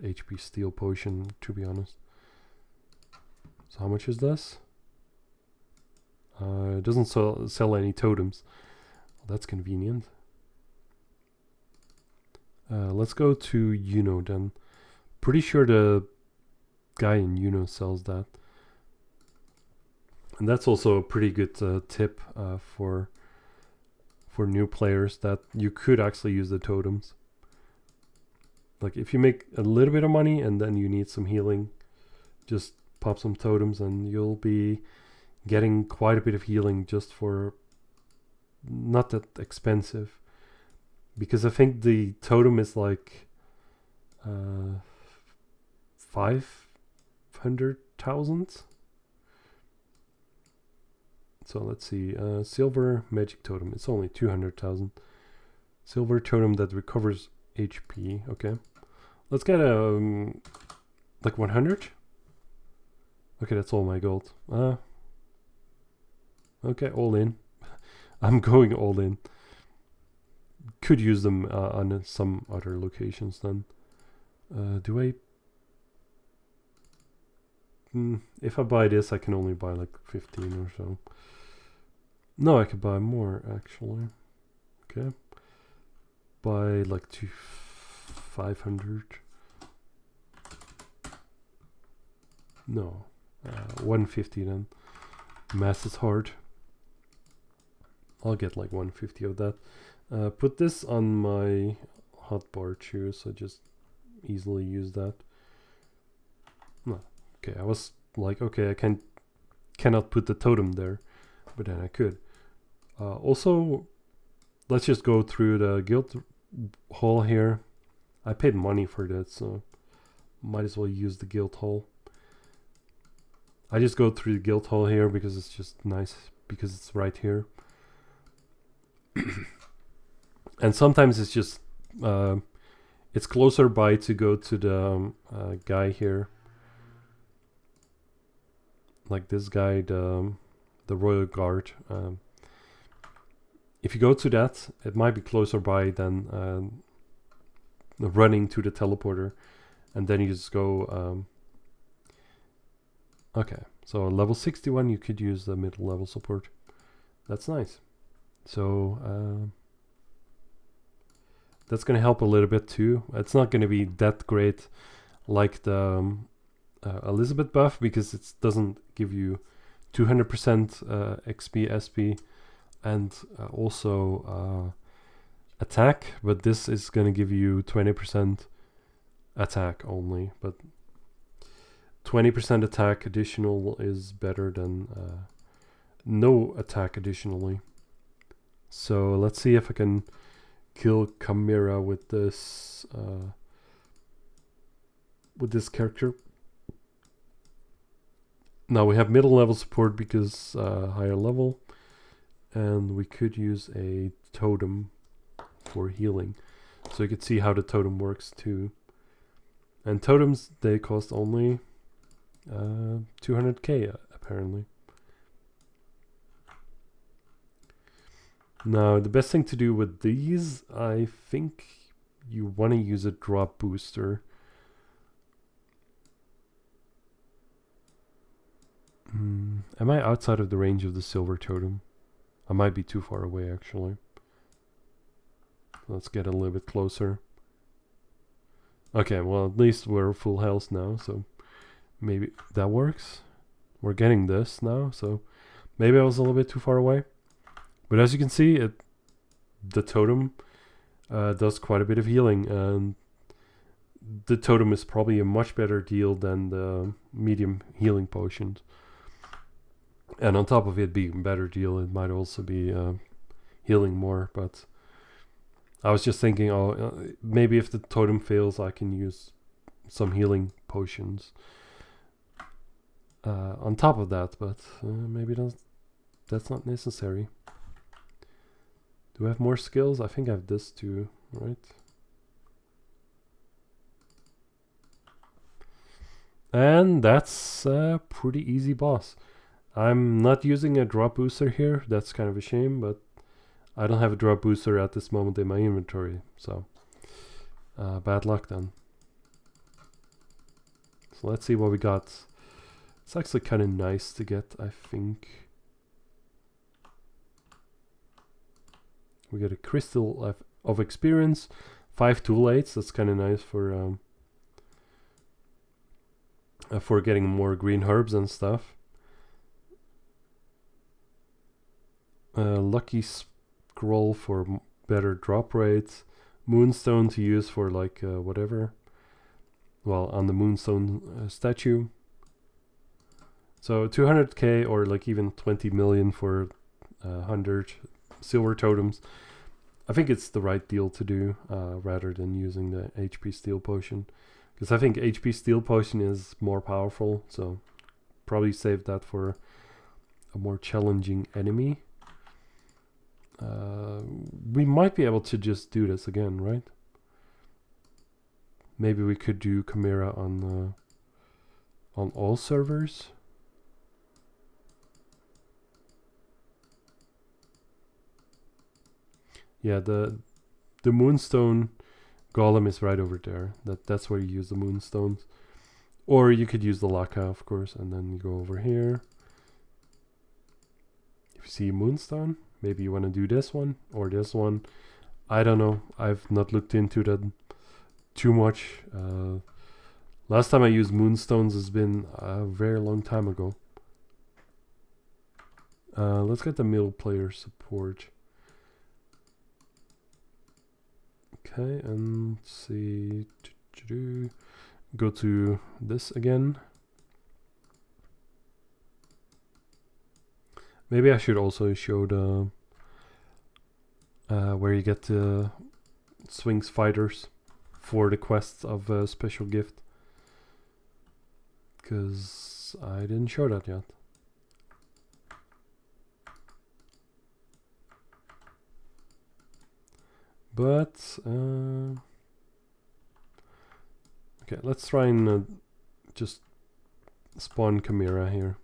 S1: HP steel potion, to be honest. So how much is this? It doesn't sell any totems. Well, that's convenient. Let's go to Yuno then. Pretty sure the guy in Yuno sells that. And that's also a pretty good tip for new players, that you could actually use the totems. Like if you make a little bit of money and then you need some healing, just pop some totems and you'll be getting quite a bit of healing just for not that expensive. Because I think the totem is like 500,000. So let's see, silver magic totem, it's only 200,000. Silver totem that recovers HP, okay. Let's get like 100. Okay, that's all my gold. Okay, all in. I'm going all in. Could use them on some other locations then. Do I? If I buy this, I can only buy like 15 or so. No, I could buy more actually. Okay. Buy like 500. No. 150 then. Math is hard. I'll get like 150 of that. Put this on my hotbar too, so just easily use that. No. Okay, I was like, okay, I cannot put the totem there, but then I could. Also, let's just go through the guild hall here. I paid money for that, so might as well use the guild hall. I just go through the guild hall here because it's just nice, because it's right here. And sometimes it's just it's closer by to go to the guy here, like this guy, the royal guard. If you go to that, it might be closer by than running to the teleporter, and then you just go. Okay, so level 61, you could use the middle level support. That's nice. So that's going to help a little bit too. It's not going to be that great like the Elizabeth buff, because it doesn't give you 200% XP, SP, and also attack, but this is going to give you 20% attack only. But 20% attack additional is better than no attack additionally. So let's see if I can kill Chimera with this character. Now we have middle level support because higher level, and we could use a totem for healing. So you could see how the totem works too. And totems, they cost only 200k apparently. Now the best thing to do with these, I think you want to use a drop booster. Am I outside of the range of the silver totem? I might be too far away actually. Let's get a little bit closer. Okay, well at least we're full health now, so maybe that works. We're getting this now, so maybe I was a little bit too far away. But as you can see, the totem does quite a bit of healing, and the totem is probably a much better deal than the medium healing potions. And on top of it being a better deal, it might also be healing more, but I was just thinking, maybe if the totem fails, I can use some healing potions on top of that, but maybe that's not necessary. Do I have more skills? I think I have this too, right? And that's a pretty easy boss. I'm not using a drop booster here. That's kind of a shame, but I don't have a drop booster at this moment in my inventory, so bad luck then. So let's see what we got. It's actually kind of nice to get, I think. We get a crystal of experience, 5 tool aids. That's kind of nice for getting more green herbs and stuff. Lucky scroll for better drop rates. Moonstone to use for like whatever. Well, on the moonstone statue. So 200k or like even 20 million for 100 silver totems. I think it's the right deal to do rather than using the HP steel potion, because I think HP steel potion is more powerful, so probably save that for a more challenging enemy. We might be able to just do this again, right? Maybe we could do Chimera on all servers. Yeah, the moonstone golem is right over there. That's where you use the moonstones. Or you could use the Laka, of course, and then you go over here. If you see a moonstone, maybe you want to do this one or this one. I don't know. I've not looked into that too much. Last time I used moonstones has been a very long time ago. Let's get the middle player support. Okay, and see, go to this again. Maybe I should also show the where you get the Sphinx fighters for the quests of a special gift, because I didn't show that yet. But okay, let's try and just spawn Chimera here.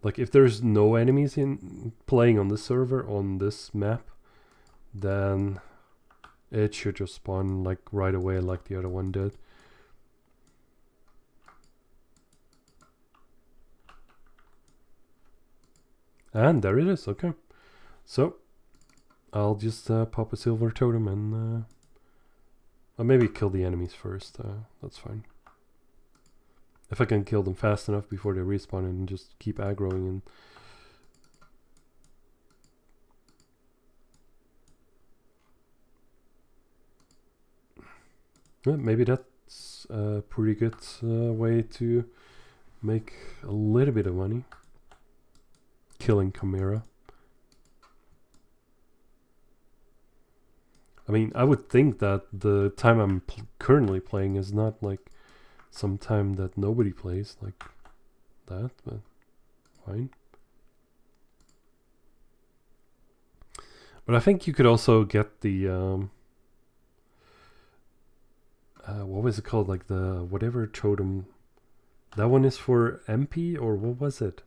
S1: Like if there's no enemies in playing on this server on this map, then it should just spawn like right away like the other one did. And there it is. Okay, so I'll just pop a silver totem and I'll maybe kill the enemies first. That's fine. If I can kill them fast enough before they respawn and just keep aggroing and maybe that's a pretty good way to make a little bit of money. Killing Chimera. I mean, I would think that the time I'm currently playing is not like some time that nobody plays. Like, that, but fine. But I think you could also get the what was it called? Like the whatever totem. That one is for MP, or what was it?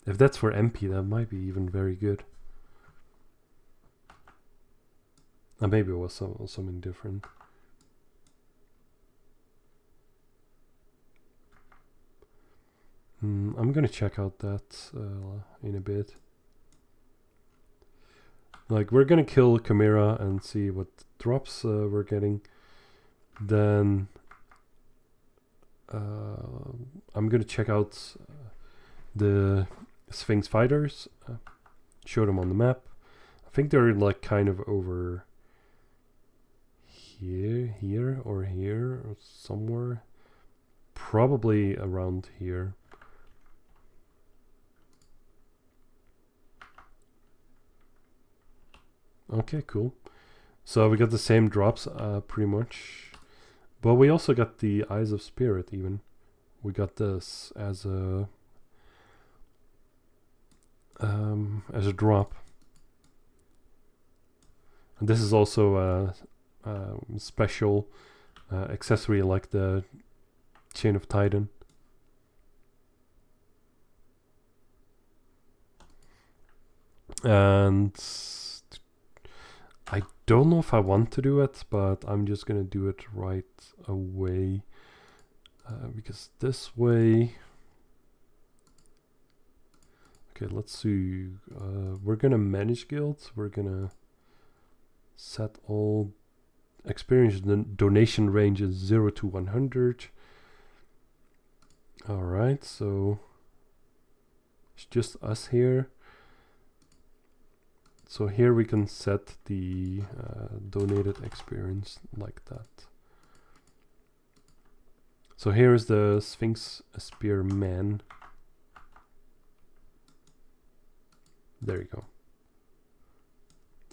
S1: If that's for MP, that might be even very good. Maybe it was something different. I'm gonna check out that in a bit. Like, we're gonna kill Chimera and see what drops we're getting. Then I'm gonna check out the Sphinx fighters. Show them on the map. I think they're like kind of over here or somewhere. Probably around here. Okay, cool. So we got the same drops pretty much. But we also got the Eyes of Spirit even. We got this as a drop. And this is also a special accessory like the Chain of Titan. And I don't know if I want to do it, but I'm just gonna do it right away. Because this way... Okay, let's see. We're gonna manage guilds. We're gonna set all experience donation ranges 0 to 100. Alright, so it's just us here. So here we can set the donated experience like that. So here is the Sphinx Spearman. There you go.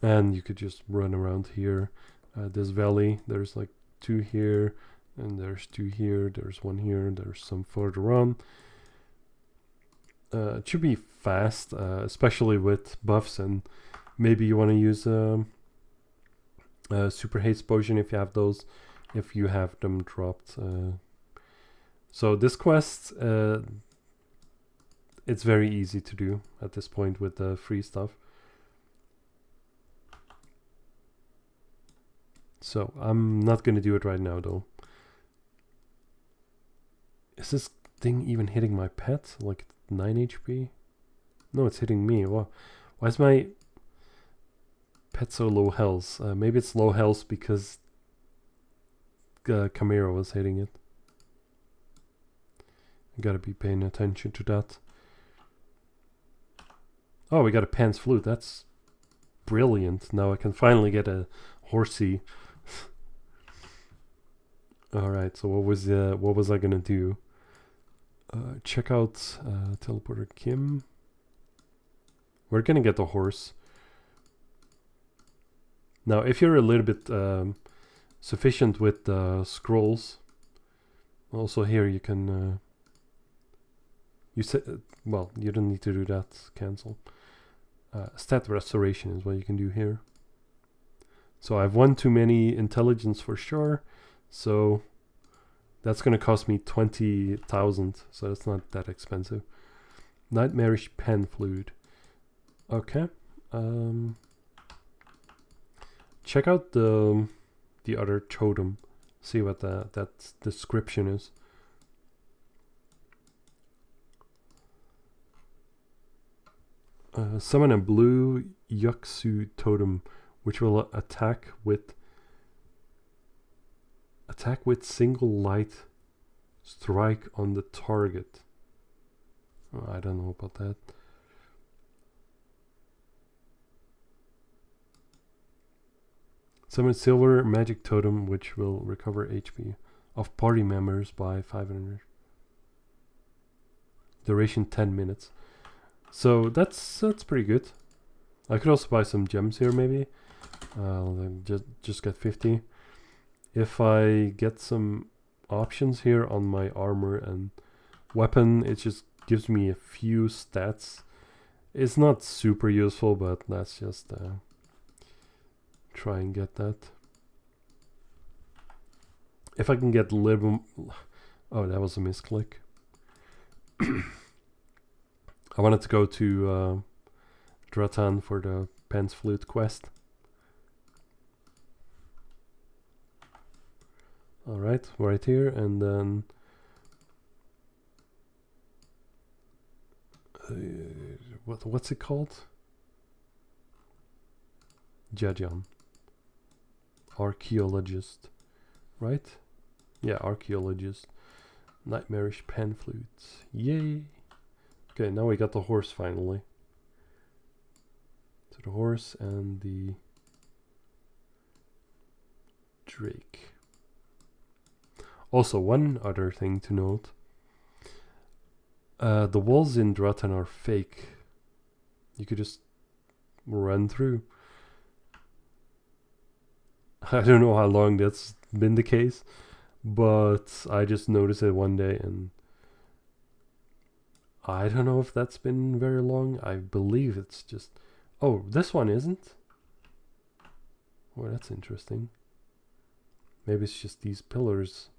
S1: And you could just run around here. This valley, there's like 2 here, and there's 2 here, there's 1 here, there's some further on. It should be fast, especially with buffs, and maybe you want to use super haste potion if you have those, if you have them dropped. So this quest, it's very easy to do at this point with the free stuff. So I'm not going to do it right now though. Is this thing even hitting my pet? Like 9 HP? No, it's hitting me. Why is my pet so low health? Maybe it's low health because Chimera was hitting it. I gotta be paying attention to that. Oh, we got a Pan's Flute. That's brilliant. Now I can finally get a horsey. Alright, so what was I gonna do? Check out Teleporter Kim. We're gonna get the horse. Now, if you're a little bit sufficient with scrolls, also here you can well, you don't need to do that. Cancel. Stat restoration is what you can do here. So I have 1 too many intelligence for sure. So that's going to cost me 20,000. So it's not that expensive. Nightmarish Pan Flute. Okay. Check out the other totem. See what that description is. Summon a blue Yuxu totem, which will attack with single light strike on the target. Oh, I don't know about that. Summon silver magic totem, which will recover HP of party members by 500. Duration 10 minutes. So that's pretty good. I could also buy some gems here maybe. Just get 50. If I get some options here on my armor and weapon. It just gives me a few stats. It's not super useful, but let's just try and get that. If I can get live... Oh, that was a misclick. I wanted to go to Dratan for the Pan's Flute quest. Alright, right here, and then... what's it called? Jajan. Archaeologist. Right? Yeah, archaeologist. Nightmarish pan flutes. Yay! Okay, now we got the horse finally. So the horse and the drake. Also, one other thing to note. The walls in Dratan are fake. You could just run through. I don't know how long that's been the case, but I just noticed it one day, and I don't know if that's been very long. I believe it's just... Oh, this one isn't? Well, that's interesting. Maybe it's just these pillars.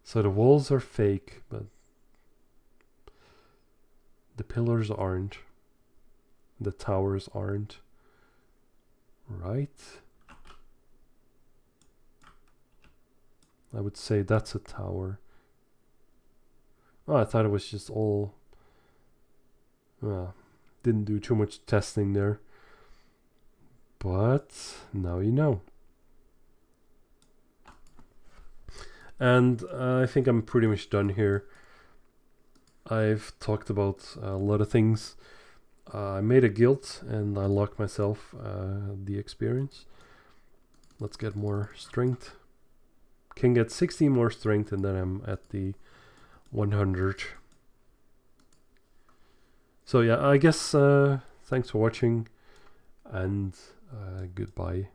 S1: So the walls are fake, but the pillars aren't. The towers aren't. Right? I would say that's a tower. Oh, I thought it was just all... didn't do too much testing there. But now you know. And I think I'm pretty much done here. I've talked about a lot of things. I made a guild and I unlocked myself the experience. Let's get more strength. Can get 16 more strength and then I'm at the 100. So yeah, I guess thanks for watching and goodbye.